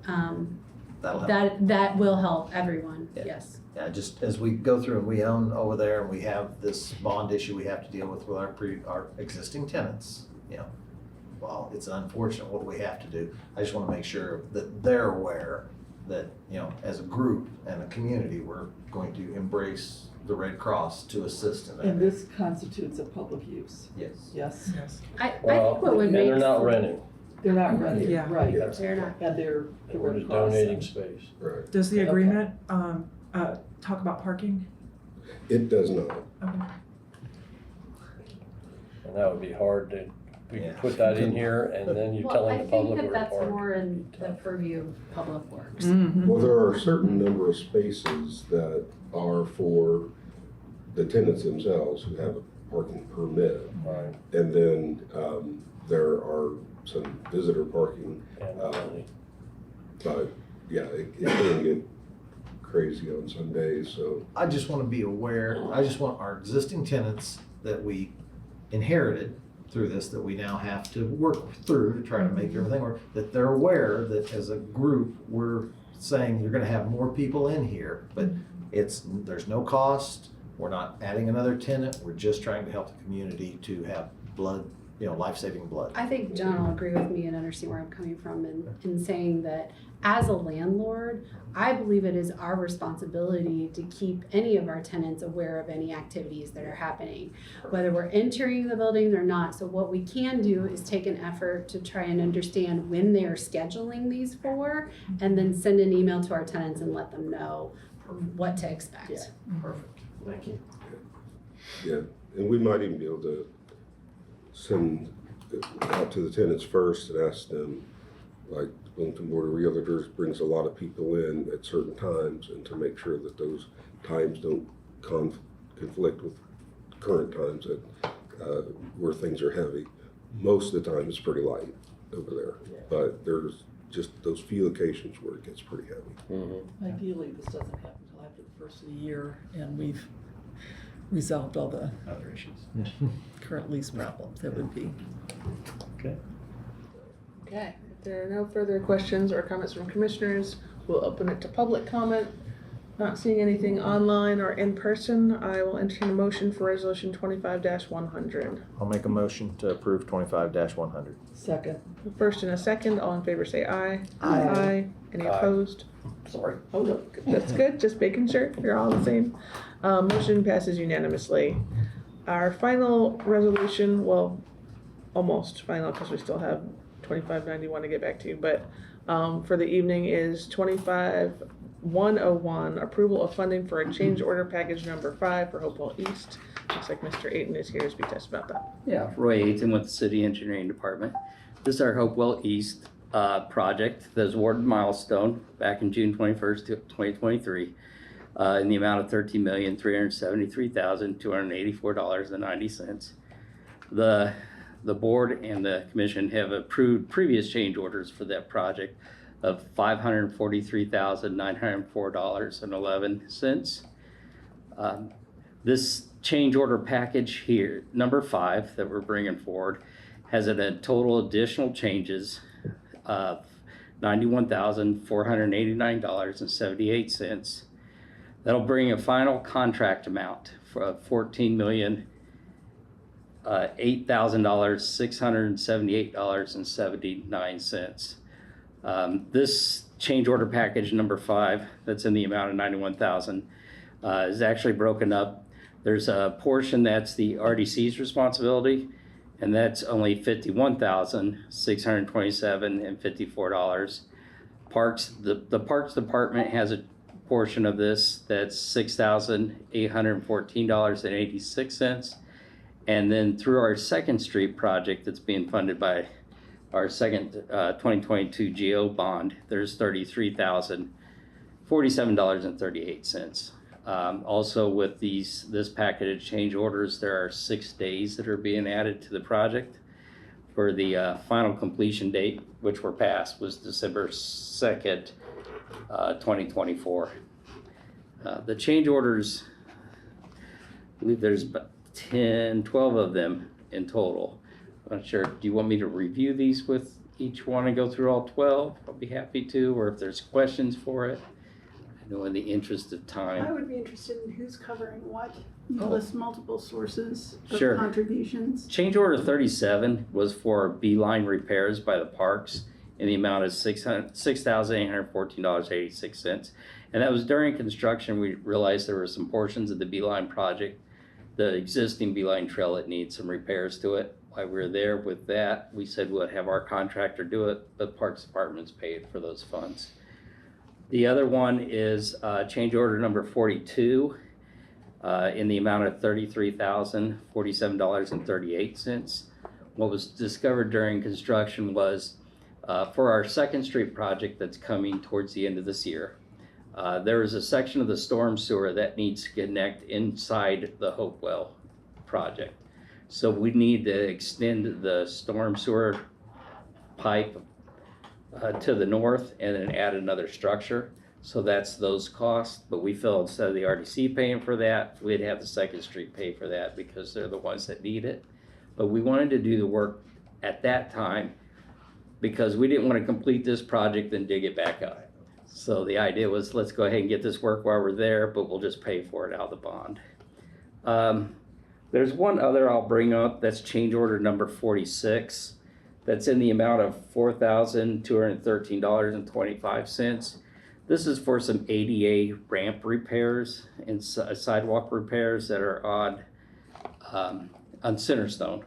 That'll help. that will help everyone, Yeah. yes. Yeah, just as we go through and we own over there and we have this bond issue we have to deal with our existing tenants, you know, well, it's unfortunate, what do we have to do? I just wanna make sure that they're aware that, you know, as a group and a community, we're going to embrace the Red Cross to assist in that. And this constitutes a public use, Yes. yes? Yes. I Well, think what would and make. they're not renting, They're not renting, Yeah. right? Yeah. They're not. And they're the we're Red just Cross. donating and- space. Right. Does the Okay. agreement talk about parking? It does not. Okay. And that would be hard to, we Yeah. could put that in here and then you're telling the public Well, where I to think that that's park. more in the purview of Public Works. Mm-hmm. Well, there are a certain number of spaces that are for the tenants themselves who have a parking permit. Right, And then there are some visitor parking, and really, but yeah, it can get crazy on some days, so. I just wanna be aware, I just want our existing tenants that we inherited through this, that we now have to work through to try to make everything work, that they're aware that as a group, we're saying you're gonna have more people in here, but there's no cost, we're not adding another tenant, we're just trying to help the community to have blood, you know, life-saving blood. I think John will agree with me and understand where I'm coming from in saying that as a landlord, I believe it is our responsibility to keep any of our tenants aware of any activities that are happening, whether we're entering the buildings or not. So what we can do is take an effort to try and understand when they are scheduling these for, and then send an email to our tenants and let them know what to expect. Yeah. Perfect, thank you. Yeah, and we might even be able to send out to the tenants first and ask them, like Bloomington Board of Realtors brings a lot of people in at certain times, and to make sure that those times don't conflict with current times that where things are heavy. Most of the time it's pretty light over there, but there's just those few occasions where it gets pretty heavy. mm-hmm. Ideally, this doesn't happen until after the first of the year, and we've resolved all the Other issues. current lease problems that would be. Okay. Okay, if there are no further questions or comments from commissioners, we'll open it to public comment. Not seeing anything online or in person, I will entertain a motion for resolution 25-100. I'll make a motion to approve 25-100. Second. A first and a second, all in favor say aye. Aye. Any Aye. opposed? Sorry. Oh, no, that's good, just making sure you're all the same. Motion passes unanimously. Our final resolution, well, almost final, because we still have 2591 to get back to, but for the evening is 25-101, approval of funding for a change order package number 5 for Hopewell East. Looks like Mr. Ayton is here to speak to us about that. Yeah, Roy Aiton with the City Engineering Department. This is our Hopewell East project that was awarded milestone back in June 21st, 2023 in the amount of $13,373,284.90. The board and the commission have approved previous change orders for that project of $543,904.11. This change order package here, number 5 that we're bringing forward, has a total additional changes of $91,489.78. That'll bring a final contract amount for $14,008,678.79. This change order package number 5, that's in the amount of $91,000, is actually broken up. There's a portion that's the RDC's responsibility, and that's only $51,627.54. The Parks Department has a portion of this that's $6,814.86. And then through our Second Street project that's being funded by our second 2022 GO bond, there's $33,047.38. Also with this package of change orders, there are 6 days that are being added to the project for the final completion date, which were passed, was December 2nd, 2024. The change orders, I believe there's about 12 of them in total. I'm not sure, do you want me to review these with each one and go through all 12? I'll be happy to, or if there's questions for it. I know in the interest of time. I would be interested in who's covering what. You Oh. list multiple sources of Sure. contributions. Change order 37 was for beeline repairs by the parks in the amount of $6,814.86. And that was during construction. We realized there were some portions of the beeline project, the existing beeline trail, that needs some repairs to it. While we were there with that, we said we'll have our contractor do it, but Parks Department's paid for those funds. The other one is change order number 42 in the amount of $33,047.38. What was discovered during construction was for our 2nd Street project that's coming towards the end of this year, there is a section of the storm sewer that needs to connect inside the Hopewell project. So we need to extend the storm sewer pipe to the north and then add another structure. So that's those costs, but we feel instead of the RDC paying for that, we'd have the 2nd Street pay for that because they're the ones that need it. But we wanted to do the work at that time because we didn't want to complete this project and dig it back up. So the idea was, let's go ahead and get this work while we're there, but we'll just pay for it out of the bond. There's one other I'll bring up, that's change order number 46. That's in the amount of $4,213.25. This is for some ADA ramp repairs and sidewalk repairs that are on Centerstone.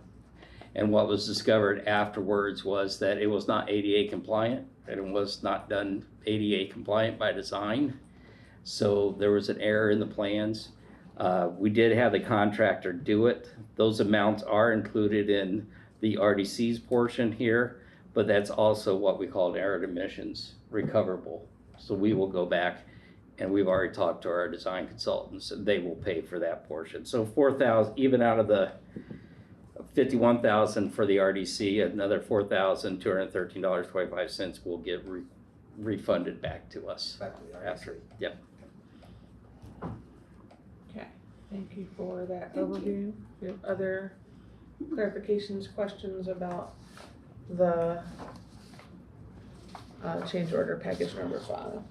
And what was discovered afterwards was that it was not ADA compliant, and it was not done ADA compliant by design. So there was an error in the plans. We did have the contractor do it. Those amounts are included in the RDC's portion here, but that's also what we call error emissions recoverable. So we will go back, and we've already talked to our design consultants, and they will pay for that portion. So 4,000, even out of the 51,000 for the RDC, another $4,213.25 will get refunded back to us. Back to the RDC. After. Yep. Okay, thank you for that overview. Do you have other clarifications, questions about the change order package number 5?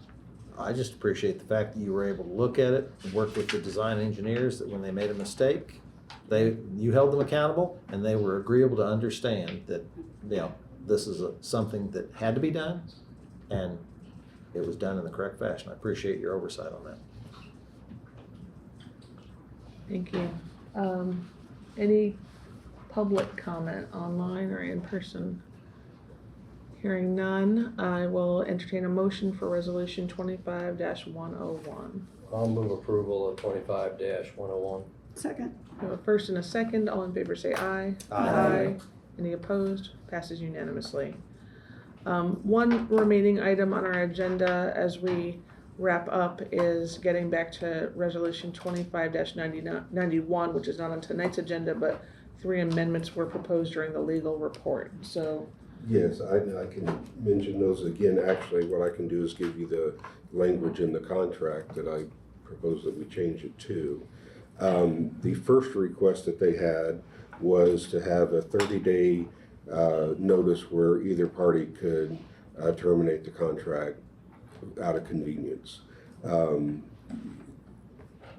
I just appreciate the fact that you were able to look at it and work with the design engineers, that when they made a mistake, you held them accountable, and they were agreeable to understand that, you know, this is something that had to be done, and it was done in the correct fashion. I appreciate your oversight on that. Thank you. Any public comment online or in person? Hearing none, I will entertain a motion for resolution 25-101. I'll move approval of 25-101. Second. We have a first and a second. All in favor say aye. Aye. Any opposed? Passes unanimously. One remaining item on our agenda as we wrap up is getting back to resolution 25-91, which is not on tonight's agenda, but 3 amendments were proposed during the legal report. So Yes, I can mention those again. Actually, what I can do is give you the language in the contract that I propose that we change it to. The first request that they had was to have a 30-day notice where either party could terminate the contract out of convenience.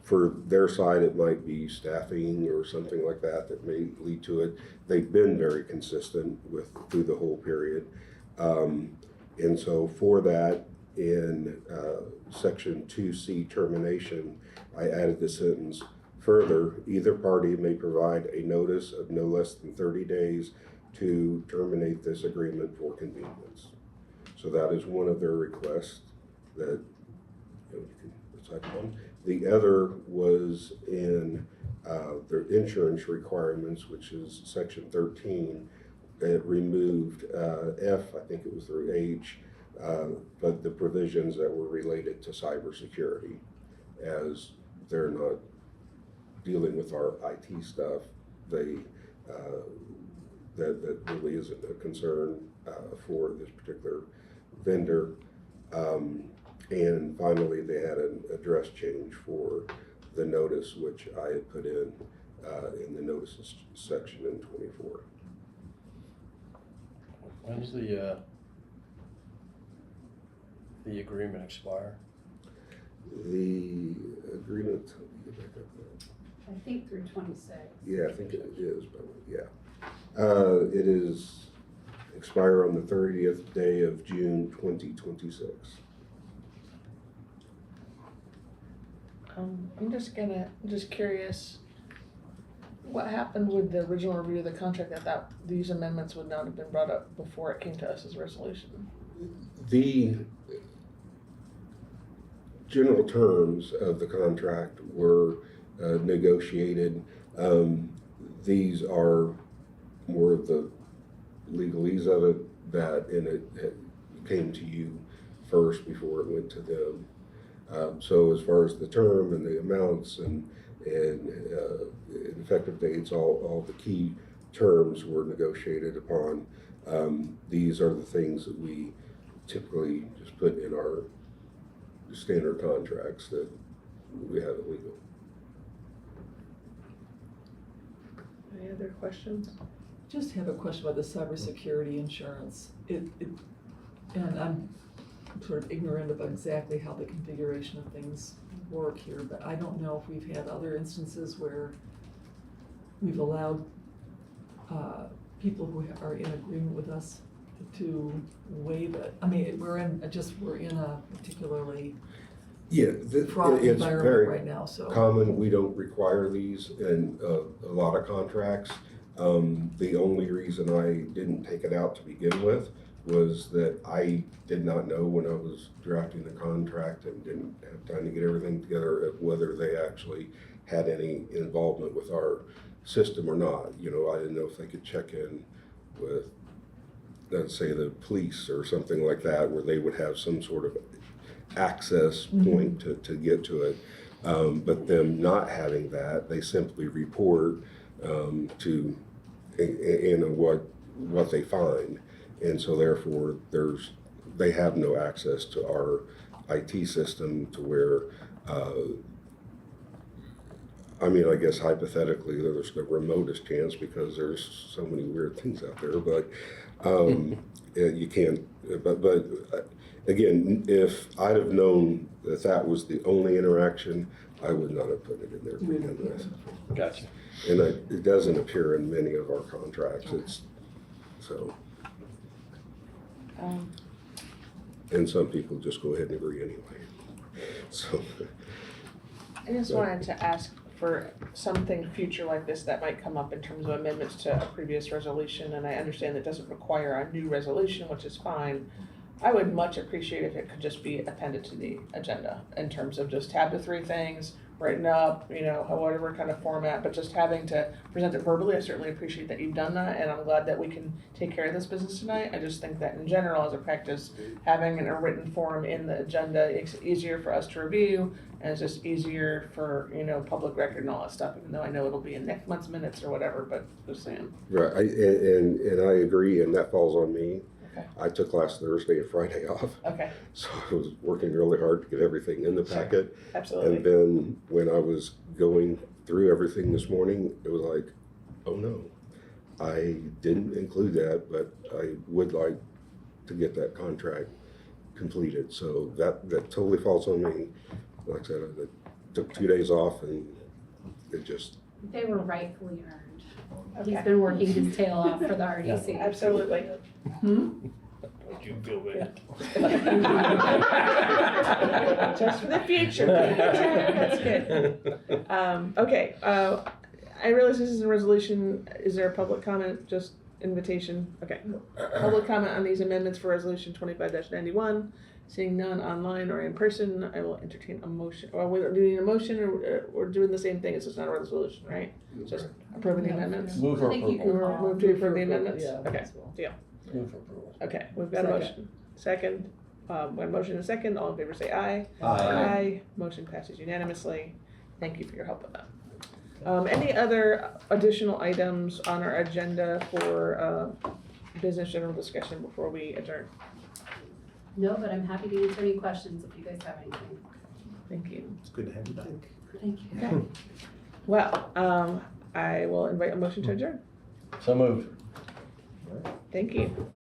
For their side, it might be staffing or something like that that may lead to it. They've been very consistent through the whole period. And so for that, in section 2C termination, I added the sentence, further, either party may provide a notice of no less than 30 days to terminate this agreement for convenience. So that is one of their requests that you can decide upon. The other was in their insurance requirements, which is section 13. it removed F, I think it was through H, but the provisions that were related to cybersecurity, as they're not dealing with our IT stuff, they that really isn't a concern for this particular vendor. And finally, they had an address change for the notice, which I had put in the notices section in 24. When's the agreement expire? The agreement, let me get back up there. I think through 26. Yeah, I think it is, but yeah. It is expire on the 30th day of June 2026. I'm just curious, what happened with the original review of the contract that these amendments would not have been brought up before it came to us as a resolution? The general terms of the contract were negotiated. These are more of the legalese of it, and it came to you first before it went to them. So as far as the term and the amounts and effective dates, all the key terms were negotiated upon. These are the things that we typically just put in our standard contracts that we have illegal. Any other questions? Just have a question about the cybersecurity insurance. And I'm sort of ignorant of exactly how the configuration of things work here, but I don't know if we've had other instances where we've allowed people who are in agreement with us to waive it. I mean, we're in a particularly fraught it's environment very right now, so. common. We don't require these in a lot of contracts. The only reason I didn't take it out to begin with was that I did not know when I was drafting the contract and didn't have time to get everything together of whether they actually had any involvement with our system or not. You know, I didn't know if they could check in with, let's say, the police or something like that, where they would have some sort of access point to get to it. But them not having that, they simply report to what they find. And so therefore they have no access to our IT system to where, I mean, I guess hypothetically there's the remotest chance because there's so many weird things out there, but you can't, but again, if I'd have known that that was the only interaction, I would not have put it in there to begin with. Gotcha. And it doesn't appear in many of our contracts. It's so. And some people just go ahead and agree anyway. So. I just wanted to ask for something future like this that might come up in terms of amendments to a previous resolution, and I understand that doesn't require a new resolution, which is fine. I would much appreciate if it could just be appended to the agenda in terms of just have the three things written up, you know, whatever kind of format, but just having to present it verbally. I certainly appreciate that you've done that, and I'm glad that we can take care of this business tonight. I just think that in general, as a practice, having in a written form in the agenda makes it easier for us to review, and it's just easier for, you know, public record and all that stuff, even though I know it'll be in next month's minutes or whatever, but just saying. Right, and I agree, and that falls on me. Okay. I took last Thursday and Friday off. Okay, So I was working really hard to get everything in the packet. absolutely. And then when I was going through everything this morning, it was like, oh no, I didn't include that, but I would like to get that contract completed. So that totally falls on me. Like I said, I took 2 days off and it just. They were rightfully earned. Okay. He's been working his tail off for the RDC. Absolutely. Would you feel bad? Just for the future. That's good. Okay, I realize this is a resolution. Is there a public comment? Just invitation? Okay. Public comment on these amendments for resolution 25-91. Seeing none online or in person, I will entertain a motion. Or we do you need a motion, or we're doing the same thing, it's just not a resolution, right? Just approving the amendments? Move for I think you approval. can Or move to approve the amendments? Yeah, Okay, as well. Move for approval. okay, we've got a Second. motion. Second, one motion and a second, all in favor say aye. Aye. Motion passes unanimously. Thank you for your help with that. Any other additional items on our agenda for business general discussion before we adjourn? No, but I'm happy to answer any questions if you guys have anything. Thank you. It's good to have you back. Thank you. Okay. Well, I will invite a motion to adjourn. So moved. Thank you.